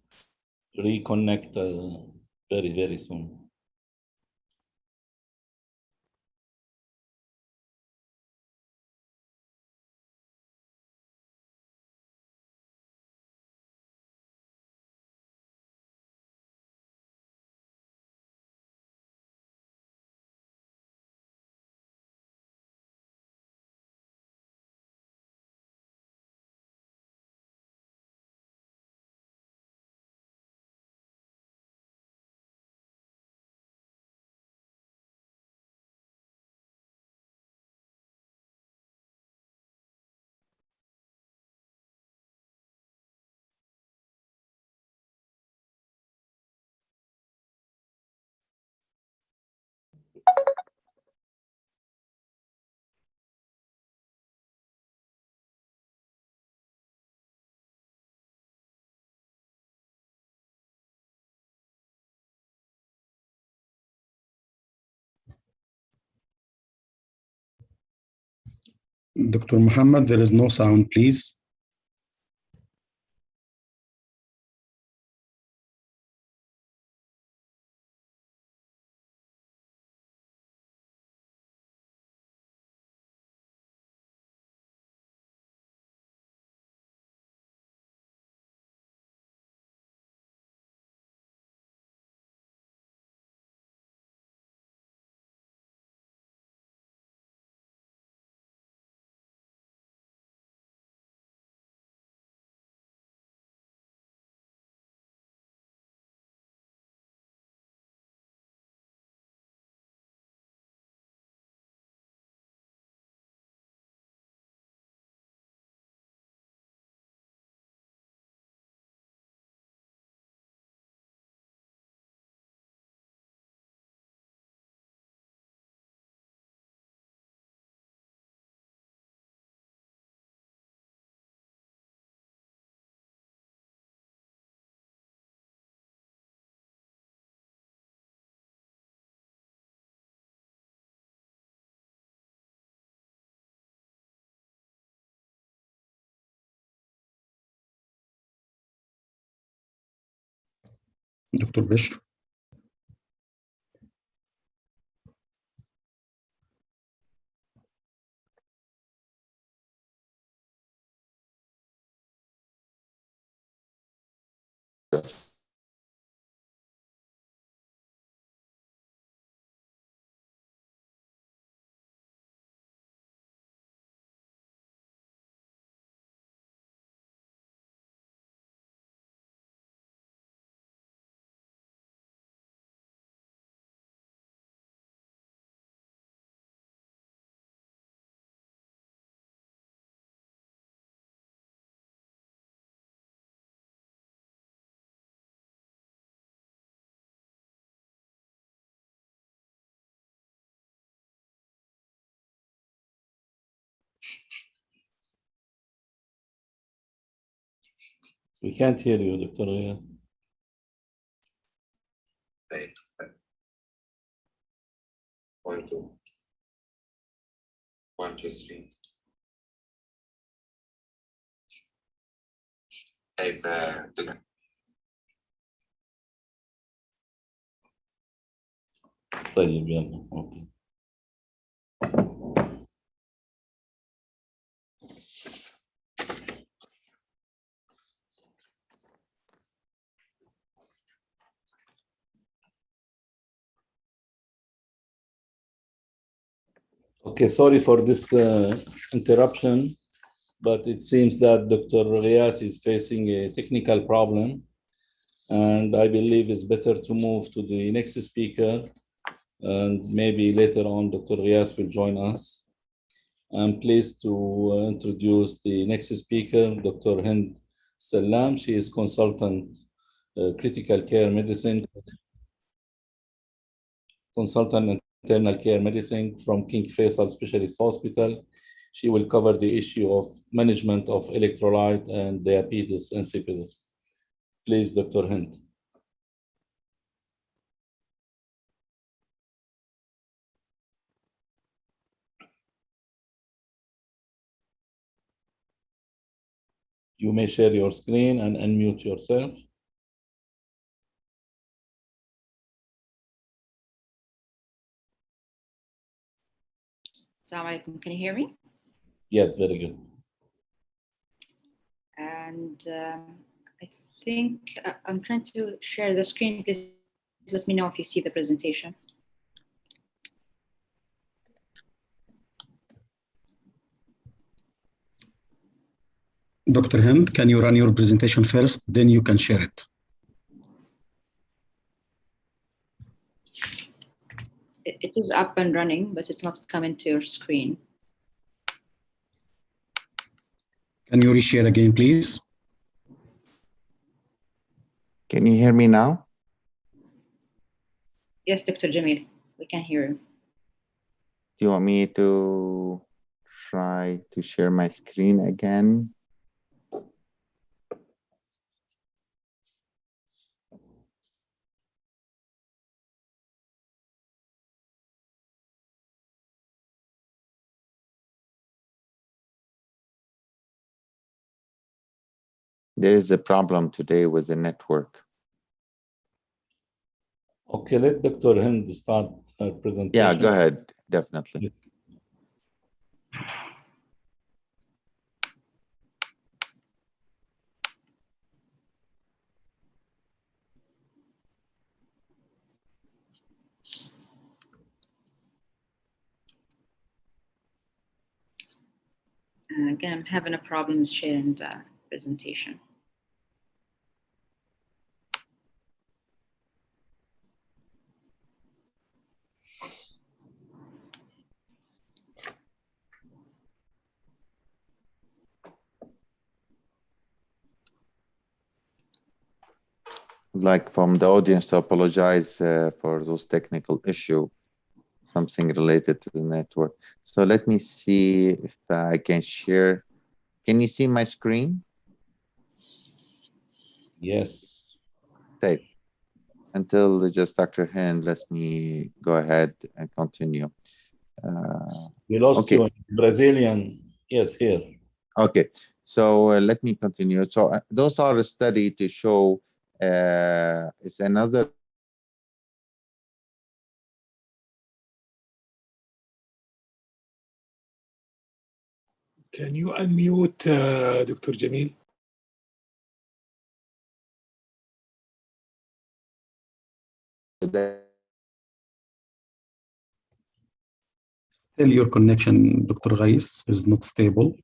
reconnect very, very soon. Dr. Muhammad, there is no sound, please. Dr. Bishr. Yes. We can't hear you, Dr. Reyes. Wait. 1, 2. 1, 2, 3. طيب دكتور. طيب يلا اوكي. Okay, sorry for this interruption, but it seems that Dr. Reyes is facing a technical problem, And I believe it's better to move to the next speaker, and maybe later on, Dr. Riaz will join us. I'm pleased to introduce the next speaker, Dr. Hind Salam. She is consultant critical care medicine, consultant internal care medicine from King Faisal Specialist Hospital. She will cover the issue of management of electrolyte and diabetes insipidus. Please, Dr. Hind. You may share your screen and unmute yourself. Assalamu alaikum. Can you hear me? Yes, very good. And I think I'm trying to share the screen. Please let me know if you see the presentation. Dr. Hind, can you run your presentation first? Then you can share it. It is up and running, but it's not coming to your screen. Can you reshare again, please? Can you hear me now? Yes, Dr. Jamil, we can hear you. Do you want me to try to share my screen again? There is a problem today with the network. Okay, let Dr. Hind start her presentation. Yeah, go ahead, definitely. Again, I'm having a problem sharing the presentation. Like from the audience to apologize for those technical issue, something related to the network. So let me see if I can share. Can you see my screen? Yes. Safe. Until just Dr. Hind, let me go ahead and continue. We lost okay. you in Brazilian. Yes, here. Okay, so let me continue. So those are a study to show it's another. Can you unmute Dr. Jamil? Still, your connection, Dr. Ghais, is not stable.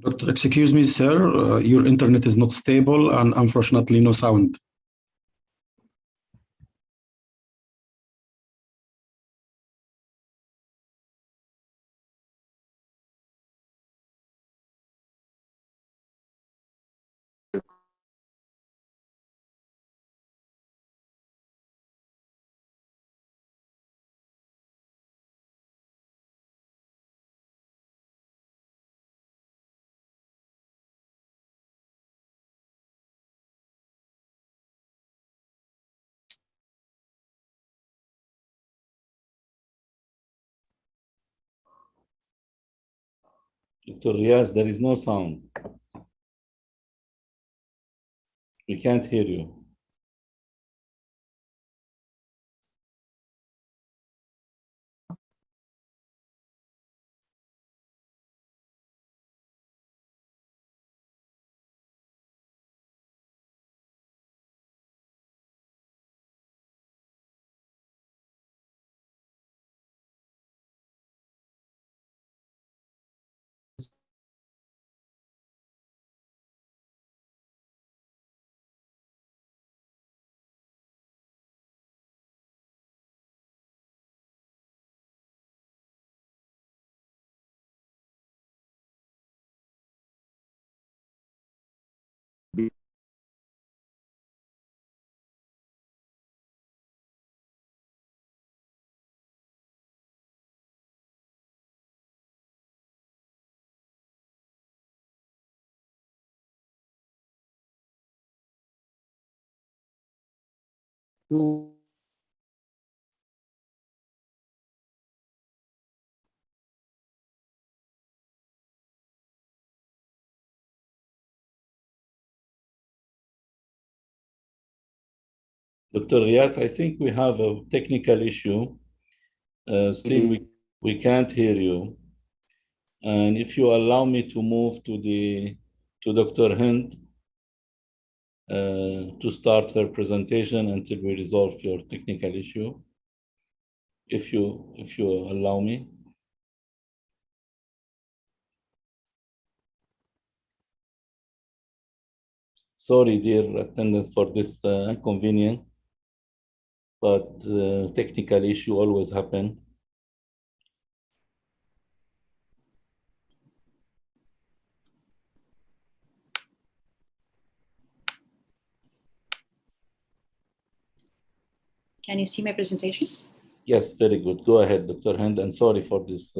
Doctor, excuse me, sir, your internet is not stable and unfortunately no sound. Dr. Riaz, there is no sound. We can't hear you. Two. Dr. Riyaz, I think we have a technical issue. Still, we can't hear you. And if you allow me to move to Dr. Hind to start her presentation until we resolve your technical issue, if you allow me. Sorry, dear attendants, for this inconvenience, but technical issue always happen. Can you see my presentation? Yes, very good. Go ahead, Dr. Hind, and sorry for this.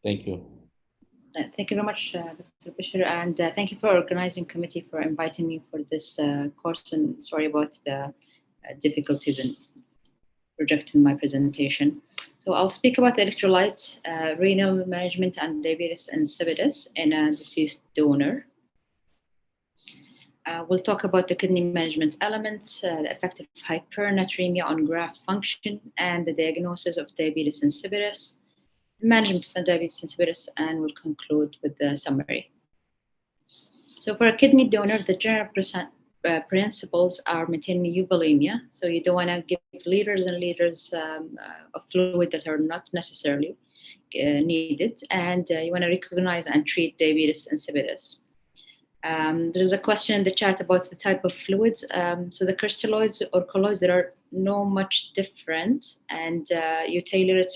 Thank you. Thank you very much, Dr. Bashir, and thank you for organizing committee for inviting me for this course, and sorry about the difficulties in projecting my presentation. So I'll speak about the electrolytes, renal management, and diabetes insipidus in a deceased donor. We'll talk about the kidney management elements, the effect of hypernatremia on graft function, and the diagnosis of diabetes insipidus, management of diabetes insipidus, and we'll conclude with the summary. So for a kidney donor, the general principles are maintaining eubulimia. So you don't want to give liters and liters of fluid that are not necessarily needed, and you want to recognize and treat diabetes insipidus. There's a question in the chat about the type of fluids. So the crystalloids or colloids, there are no much different, and you tailor it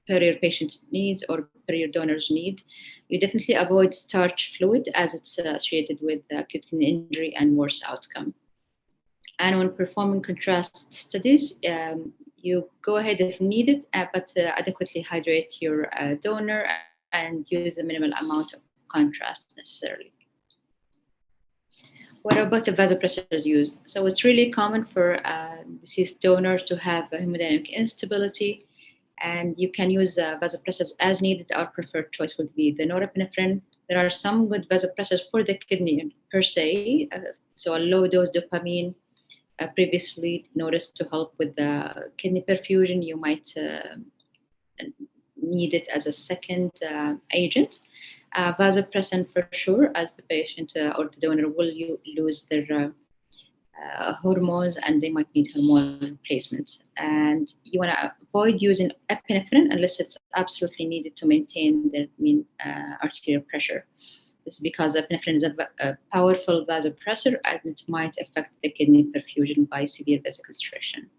per your patient's needs or per your donor's need. You definitely avoid starch fluid as it's associated with acute kidney injury and worse outcome. And when performing contrast studies, you go ahead if needed, but adequately hydrate your donor and use a minimal amount of contrast necessarily. What about the vasopressors used? So it's really common for a deceased donor to have a hemodynamic instability, and you can use vasopressors as needed. Our preferred choice would be the norepinephrine. There are some good vasopressors for the kidney per se. So a low dose dopamine previously noticed to help with the kidney perfusion. You might need it as a second agent. Vasopressin for sure, as the patient or the donor will lose their hormones and they might need hormone replacements. And you want to avoid using epinephrine unless it's absolutely needed to maintain their mean arterial pressure. This is because epinephrine is a powerful vasopressor and it might affect the kidney perfusion by severe vasoconstriction.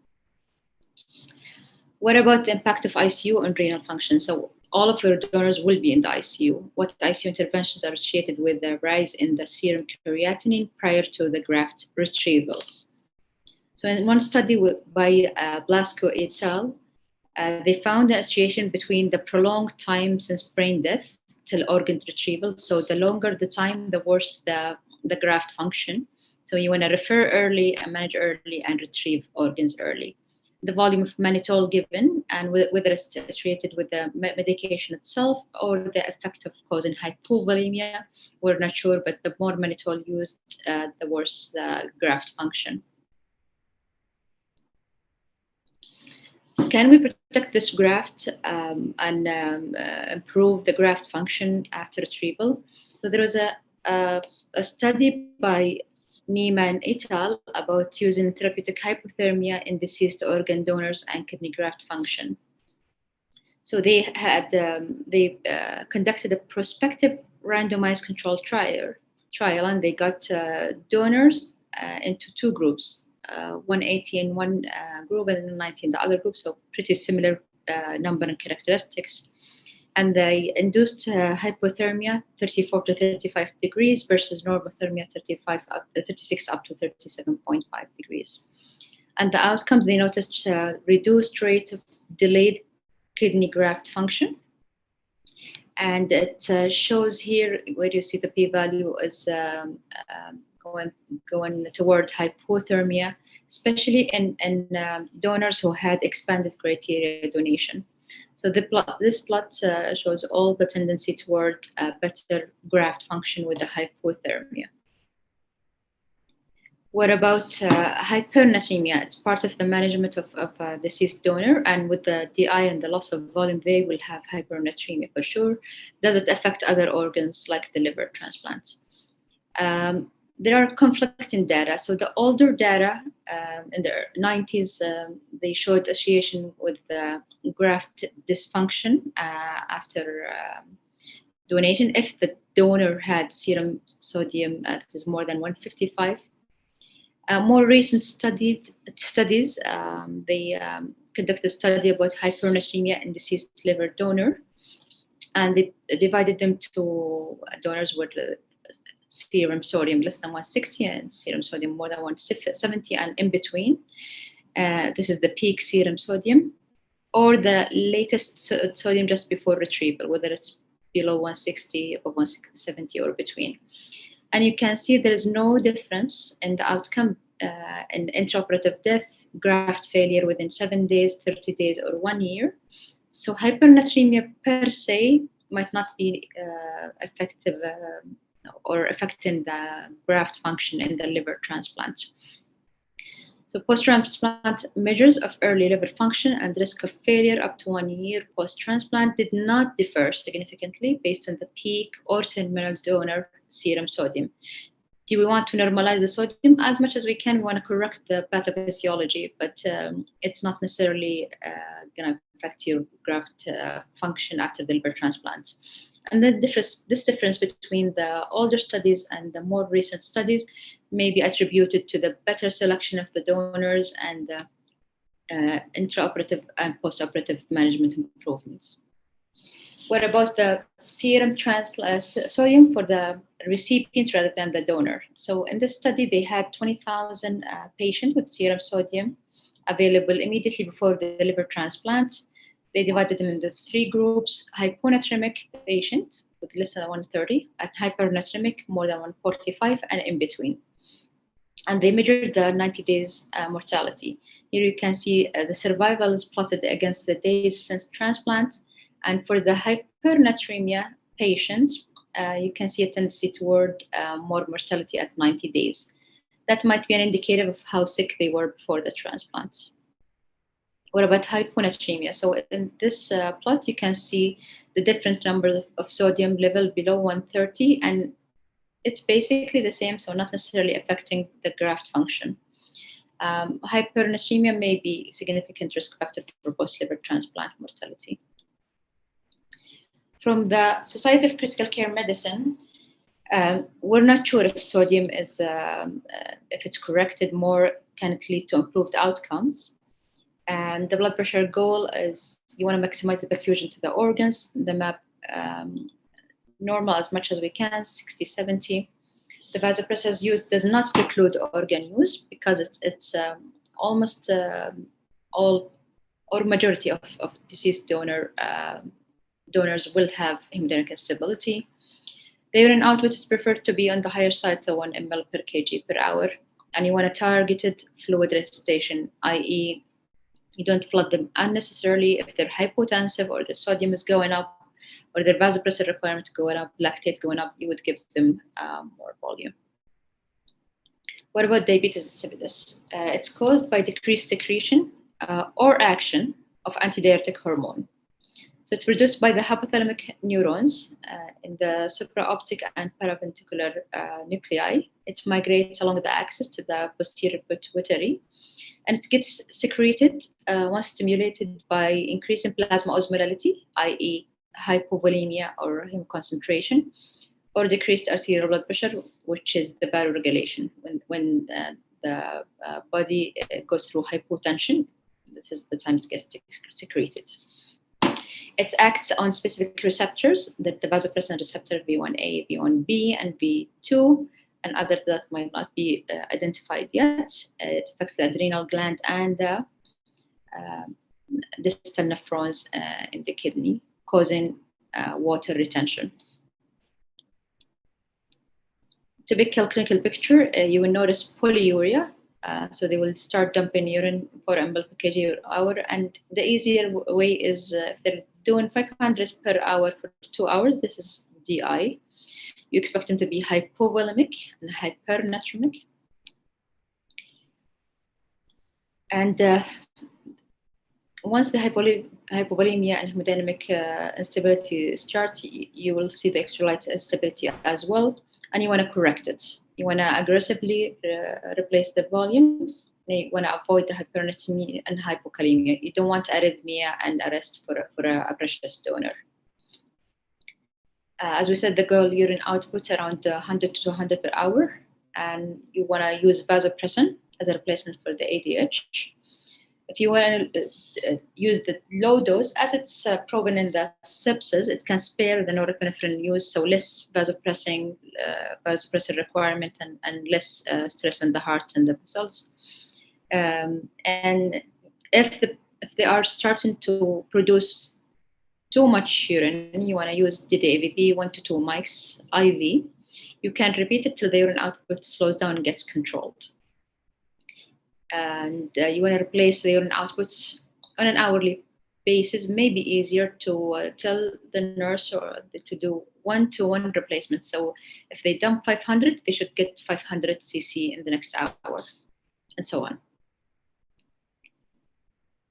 What about the impact of ICU on renal function? So all of your donors will be in the ICU. What ICU interventions are associated with the rise in the serum creatinine prior to the graft retrieval? So in one study by Blasco et al., they found an association between the prolonged time since brain death till organ retrieval. So the longer the time, the worse the graft function. So you want to refer early and manage early and retrieve organs early. the volume of mannitol given, and whether it's associated with the medication itself or the effect of causing hypovolemia. We're not sure, but the more mannitol used, the worse the graft function. Can we protect this graft and improve the graft function after retrieval? So there was a study by Niemann et al. About using therapeutic hypothermia in deceased organ donors and kidney graft function. So they had conducted a prospective randomized controlled trial, and they got donors into two groups. 180 in one group and 90 in the other group, so pretty similar number and characteristics. And they induced hypothermia 34 to 35 degrees versus normothermia 36 up to 37.5 degrees. And the outcomes, they noticed reduced rate of delayed kidney graft function. And it shows here where you see the p-value is going toward hypothermia, especially in donors who had expanded criteria donation. So this plot shows all the tendency toward better graft function with the hypothermia. What about hypernatremia? It's part of the management of a deceased donor, and with the DI and the loss of volume, they will have hypernatremia for sure. Does it affect other organs like the liver transplant? There are conflicting data. So the older data in the 90s, they showed association with graft dysfunction after donation if the donor had serum sodium that is more than 155. More recent studies, they conducted a study about hypernatremia in deceased liver donor, and they divided them to donors with serum sodium less than 160 and serum sodium more than 170 and in between. This is the peak serum sodium or the latest sodium just before retrieval, whether it's below 160, above 170 or between. And you can see there is no difference in the outcome in intraoperative death, graft failure within 7 days, 30 days, or 1 year. So hypernatremia per se might not be effective or affecting the graft function in the liver transplant. So post-transplant measures of early liver function and risk of failure up to 1 year post-transplant did not differ significantly based on the peak or terminal donor serum sodium. Do we want to normalize the sodium? As much as we can, we want to correct the pathophysiology, but it's not necessarily going to affect your graft function after the liver transplant. And this difference between the older studies and the more recent studies may be attributed to the better selection of the donors and intraoperative and postoperative management improvements. What about the serum sodium for the recipient rather than the donor? So in this study, they had 20,000 patients with serum sodium available immediately before the liver transplant. They divided them into 3 groups: hyponatremic patient with less than 130, and hypernatremic more than 145, and in between. And they measured the 90 days mortality. Here you can see the survival is plotted against the days since transplant. And for the hypernatremia patient, you can see a tendency toward more mortality at 90 days. That might be an indicator of how sick they were before the transplant. What about hyponatremia? So in this plot, you can see the different numbers of sodium level below 130, and it's basically the same, so not necessarily affecting the graft function. Hypernatremia may be a significant risk factor for post-liver transplant mortality. From the Society of Critical Care Medicine, we're not sure if sodium is, if it's corrected more, can it lead to improved outcomes? And the blood pressure goal is you want to maximize the perfusion to the organs, the MAP normal as much as we can, 60, 70. The vasopressors used does not preclude organ use because it's almost all or majority of deceased donors will have hemodynamic instability. The urine output is preferred to be on the higher side, so 1 ml per kg per hour. And you want a targeted fluid resuscitation, i.e. You don't flood them unnecessarily. If they're hypotensive or their sodium is going up or their vasopressor requirement going up, lactate going up, you would give them more volume. What about diabetes insipidus? It's caused by decreased secretion or action of antidiuretic hormone. So it's produced by the hypothalamic neurons in the supraoptic and paraventricular nuclei. It migrates along the axis to the posterior pituitary, and it gets secreted once stimulated by increasing plasma osmolality, i.e. hypovolemia or heme concentration, or decreased arterial blood pressure, which is the baroregulation. When the body goes through hypotension, this is the time it gets secreted. It acts on specific receptors, the vasopressin receptor V1A, V1B, and V2, and others that might not be identified yet. It affects the adrenal gland and the distal nephrons in the kidney, causing water retention. Typical clinical picture, you will notice polyuria. So they will start dumping urine 4 ml per kg per hour. And the easier way is if they're doing 500 per hour for 2 hours, this is DI. You expect them to be hypovolemic and hypernatremic. And once the hypovolemia and hemodynamic instability start, you will see the electrolyte instability as well, and you want to correct it. You want to aggressively replace the volume. You want to avoid the hypernatremia and hypokalemia. You don't want arrhythmia and arrest for a precious donor. As we said, the goal urine output around 100 to 200 per hour, and you want to use vasopressin as a replacement for the ADH. If you want to use the low dose, as it's proven in the sepsis, it can spare the norepinephrine use, so less vasopressor requirement and less stress on the heart and the cells. And if they are starting to produce too much urine, you want to use DDAVP 1 to 2 mics IV. You can repeat it till the urine output slows down and gets controlled. And you want to replace the urine outputs on an hourly basis. Maybe easier to tell the nurse or to do 1-to-1 replacement. So if they dump 500, they should get 500 cc in the next hour, and so on.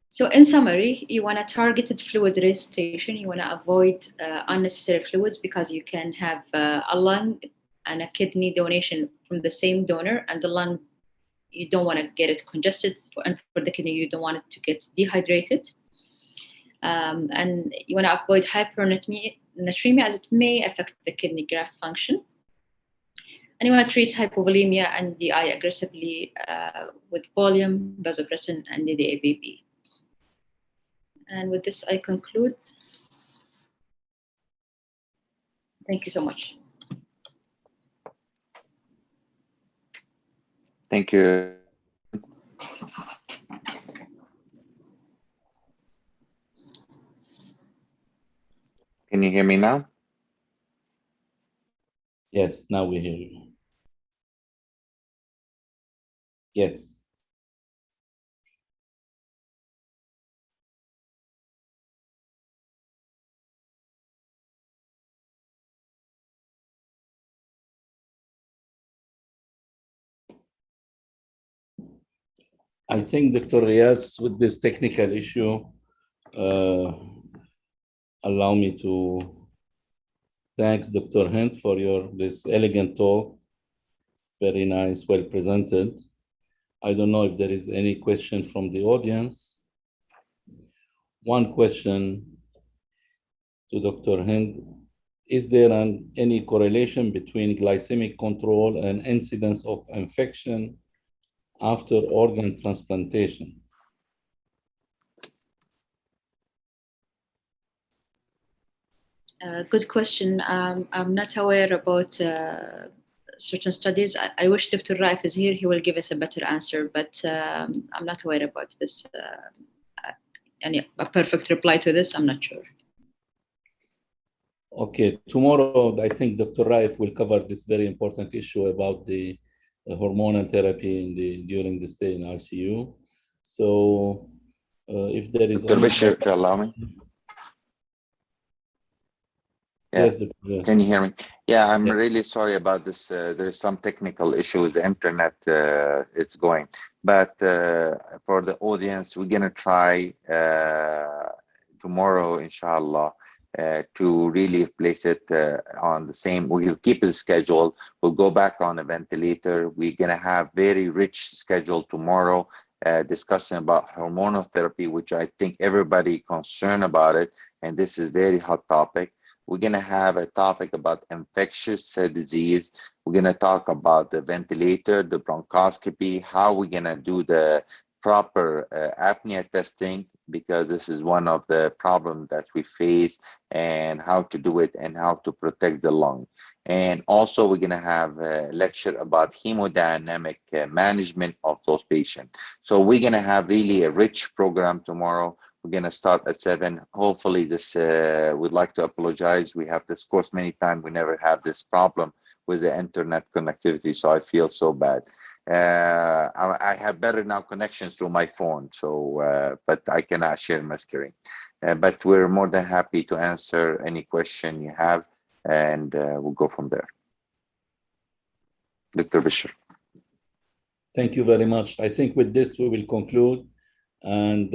So in summary, you want a targeted fluid resuscitation. You want to avoid unnecessary fluids, because you can have a lung and a kidney donation from the same donor, and the lung, you don't want to get it congested, and for the kidney, you don't want it to get dehydrated. And you want to avoid hypernatremia, as it may affect the kidney graft function. And you want to treat hypovolemia and DI aggressively with volume, vasopressin, and DDAVP. And with this, I conclude. Thank you so much. Thank you. Can you hear me now? Yes, now we hear you. Yes. I think Dr. Riaz, with this technical issue, allow me to thank Dr. Hint for this elegant talk. Very nice, well presented. I don't know if there is any question from the audience. One question to Dr. Hint. Is there any correlation between glycemic control and incidence of infection after organ transplantation? Good question. I'm not aware about certain studies. I wish Dr. Raif is here. He will give us a better answer, but I'm not aware about this. And a perfect reply to this, I'm not sure. Okay, tomorrow I think Dr. Raif will cover this very important issue about the hormonal therapy during the stay in ICU. So If there is Dr. any Bishir, allow me. Yeah. Yes, Dr. Can you hear me? Yeah, I'm Yeah. really sorry about this. There's some technical issues. The internet, it's going. But for the audience, we're gonna try tomorrow, inshallah, to really place it on the same. We'll keep the schedule. We'll go back on a ventilator. We're gonna have very rich schedule tomorrow, discussing about hormonal therapy, which I think everybody concerned about it, and this is very hot topic. We're going to have a topic about infectious disease. We're going to talk about the ventilator, the bronchoscopy, how we're going to do the proper apnea testing, because this is one of the problems that we face, and how to do it and how to protect the lung. And also we're going to have a lecture about hemodynamic management of those patients. So we're going to have really a rich program tomorrow. We're going to start at 7. Hopefully this, we'd like to apologize. We have this course many times. We never have this problem with the internet connectivity. So I feel so bad. I have better now connections through my phone. So, but I cannot share my screen. But we're more than happy to answer any question you have, and we'll go from there. Dr. Bishir. Thank you very much. I think with this, we will conclude. And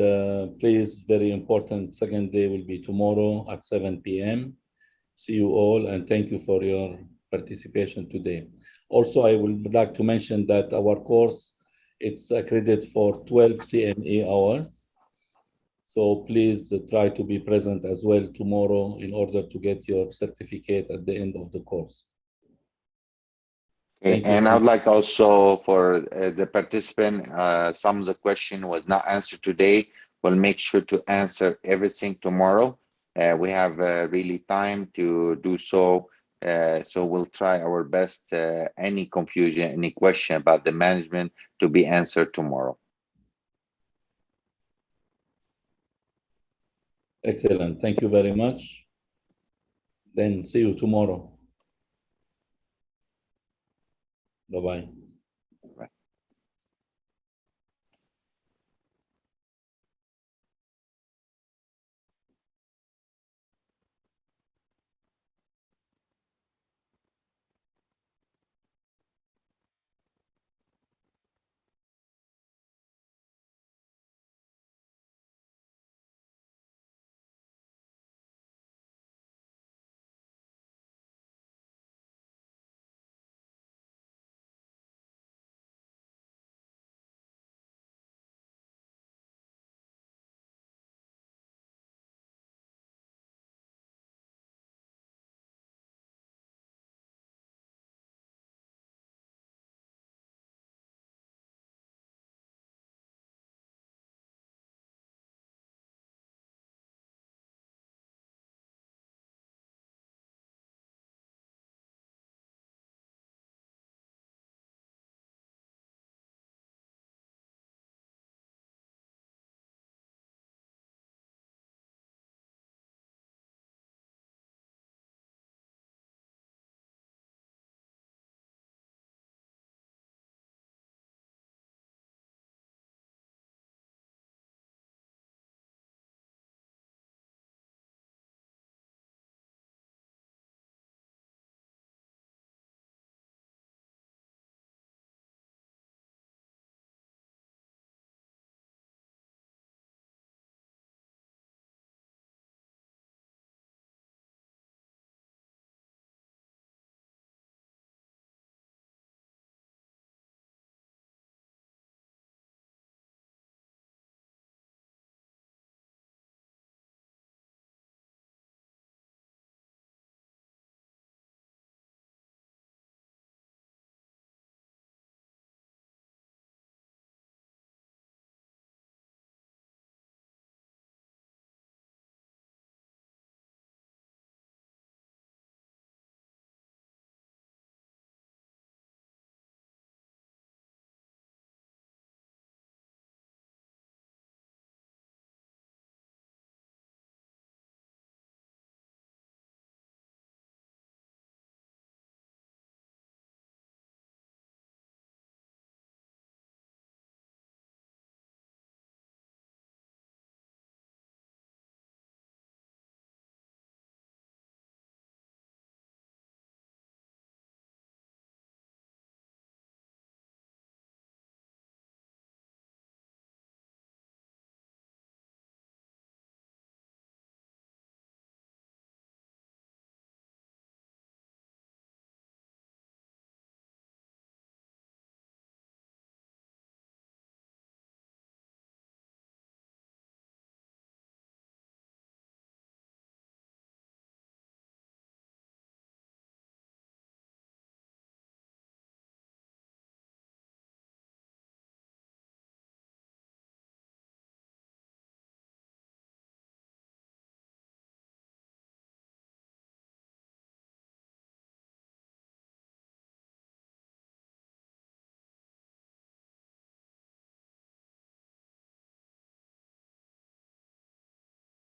please, very important, second day will be tomorrow at 7 p.m. See you all, and thank you for your participation today. Also, I would like to mention that our course, it's accredited for 12 CME hours. So please try to be present as well tomorrow in order to get your certificate at the end of the course. Okay, and I'd like also for the participant, some of the question was not answered today. We'll make sure to answer everything tomorrow. We have really time to do so. So we'll try our best, any confusion, any question about the management to be answered tomorrow. Excellent. Thank you very much. Then see you tomorrow. Bye-bye.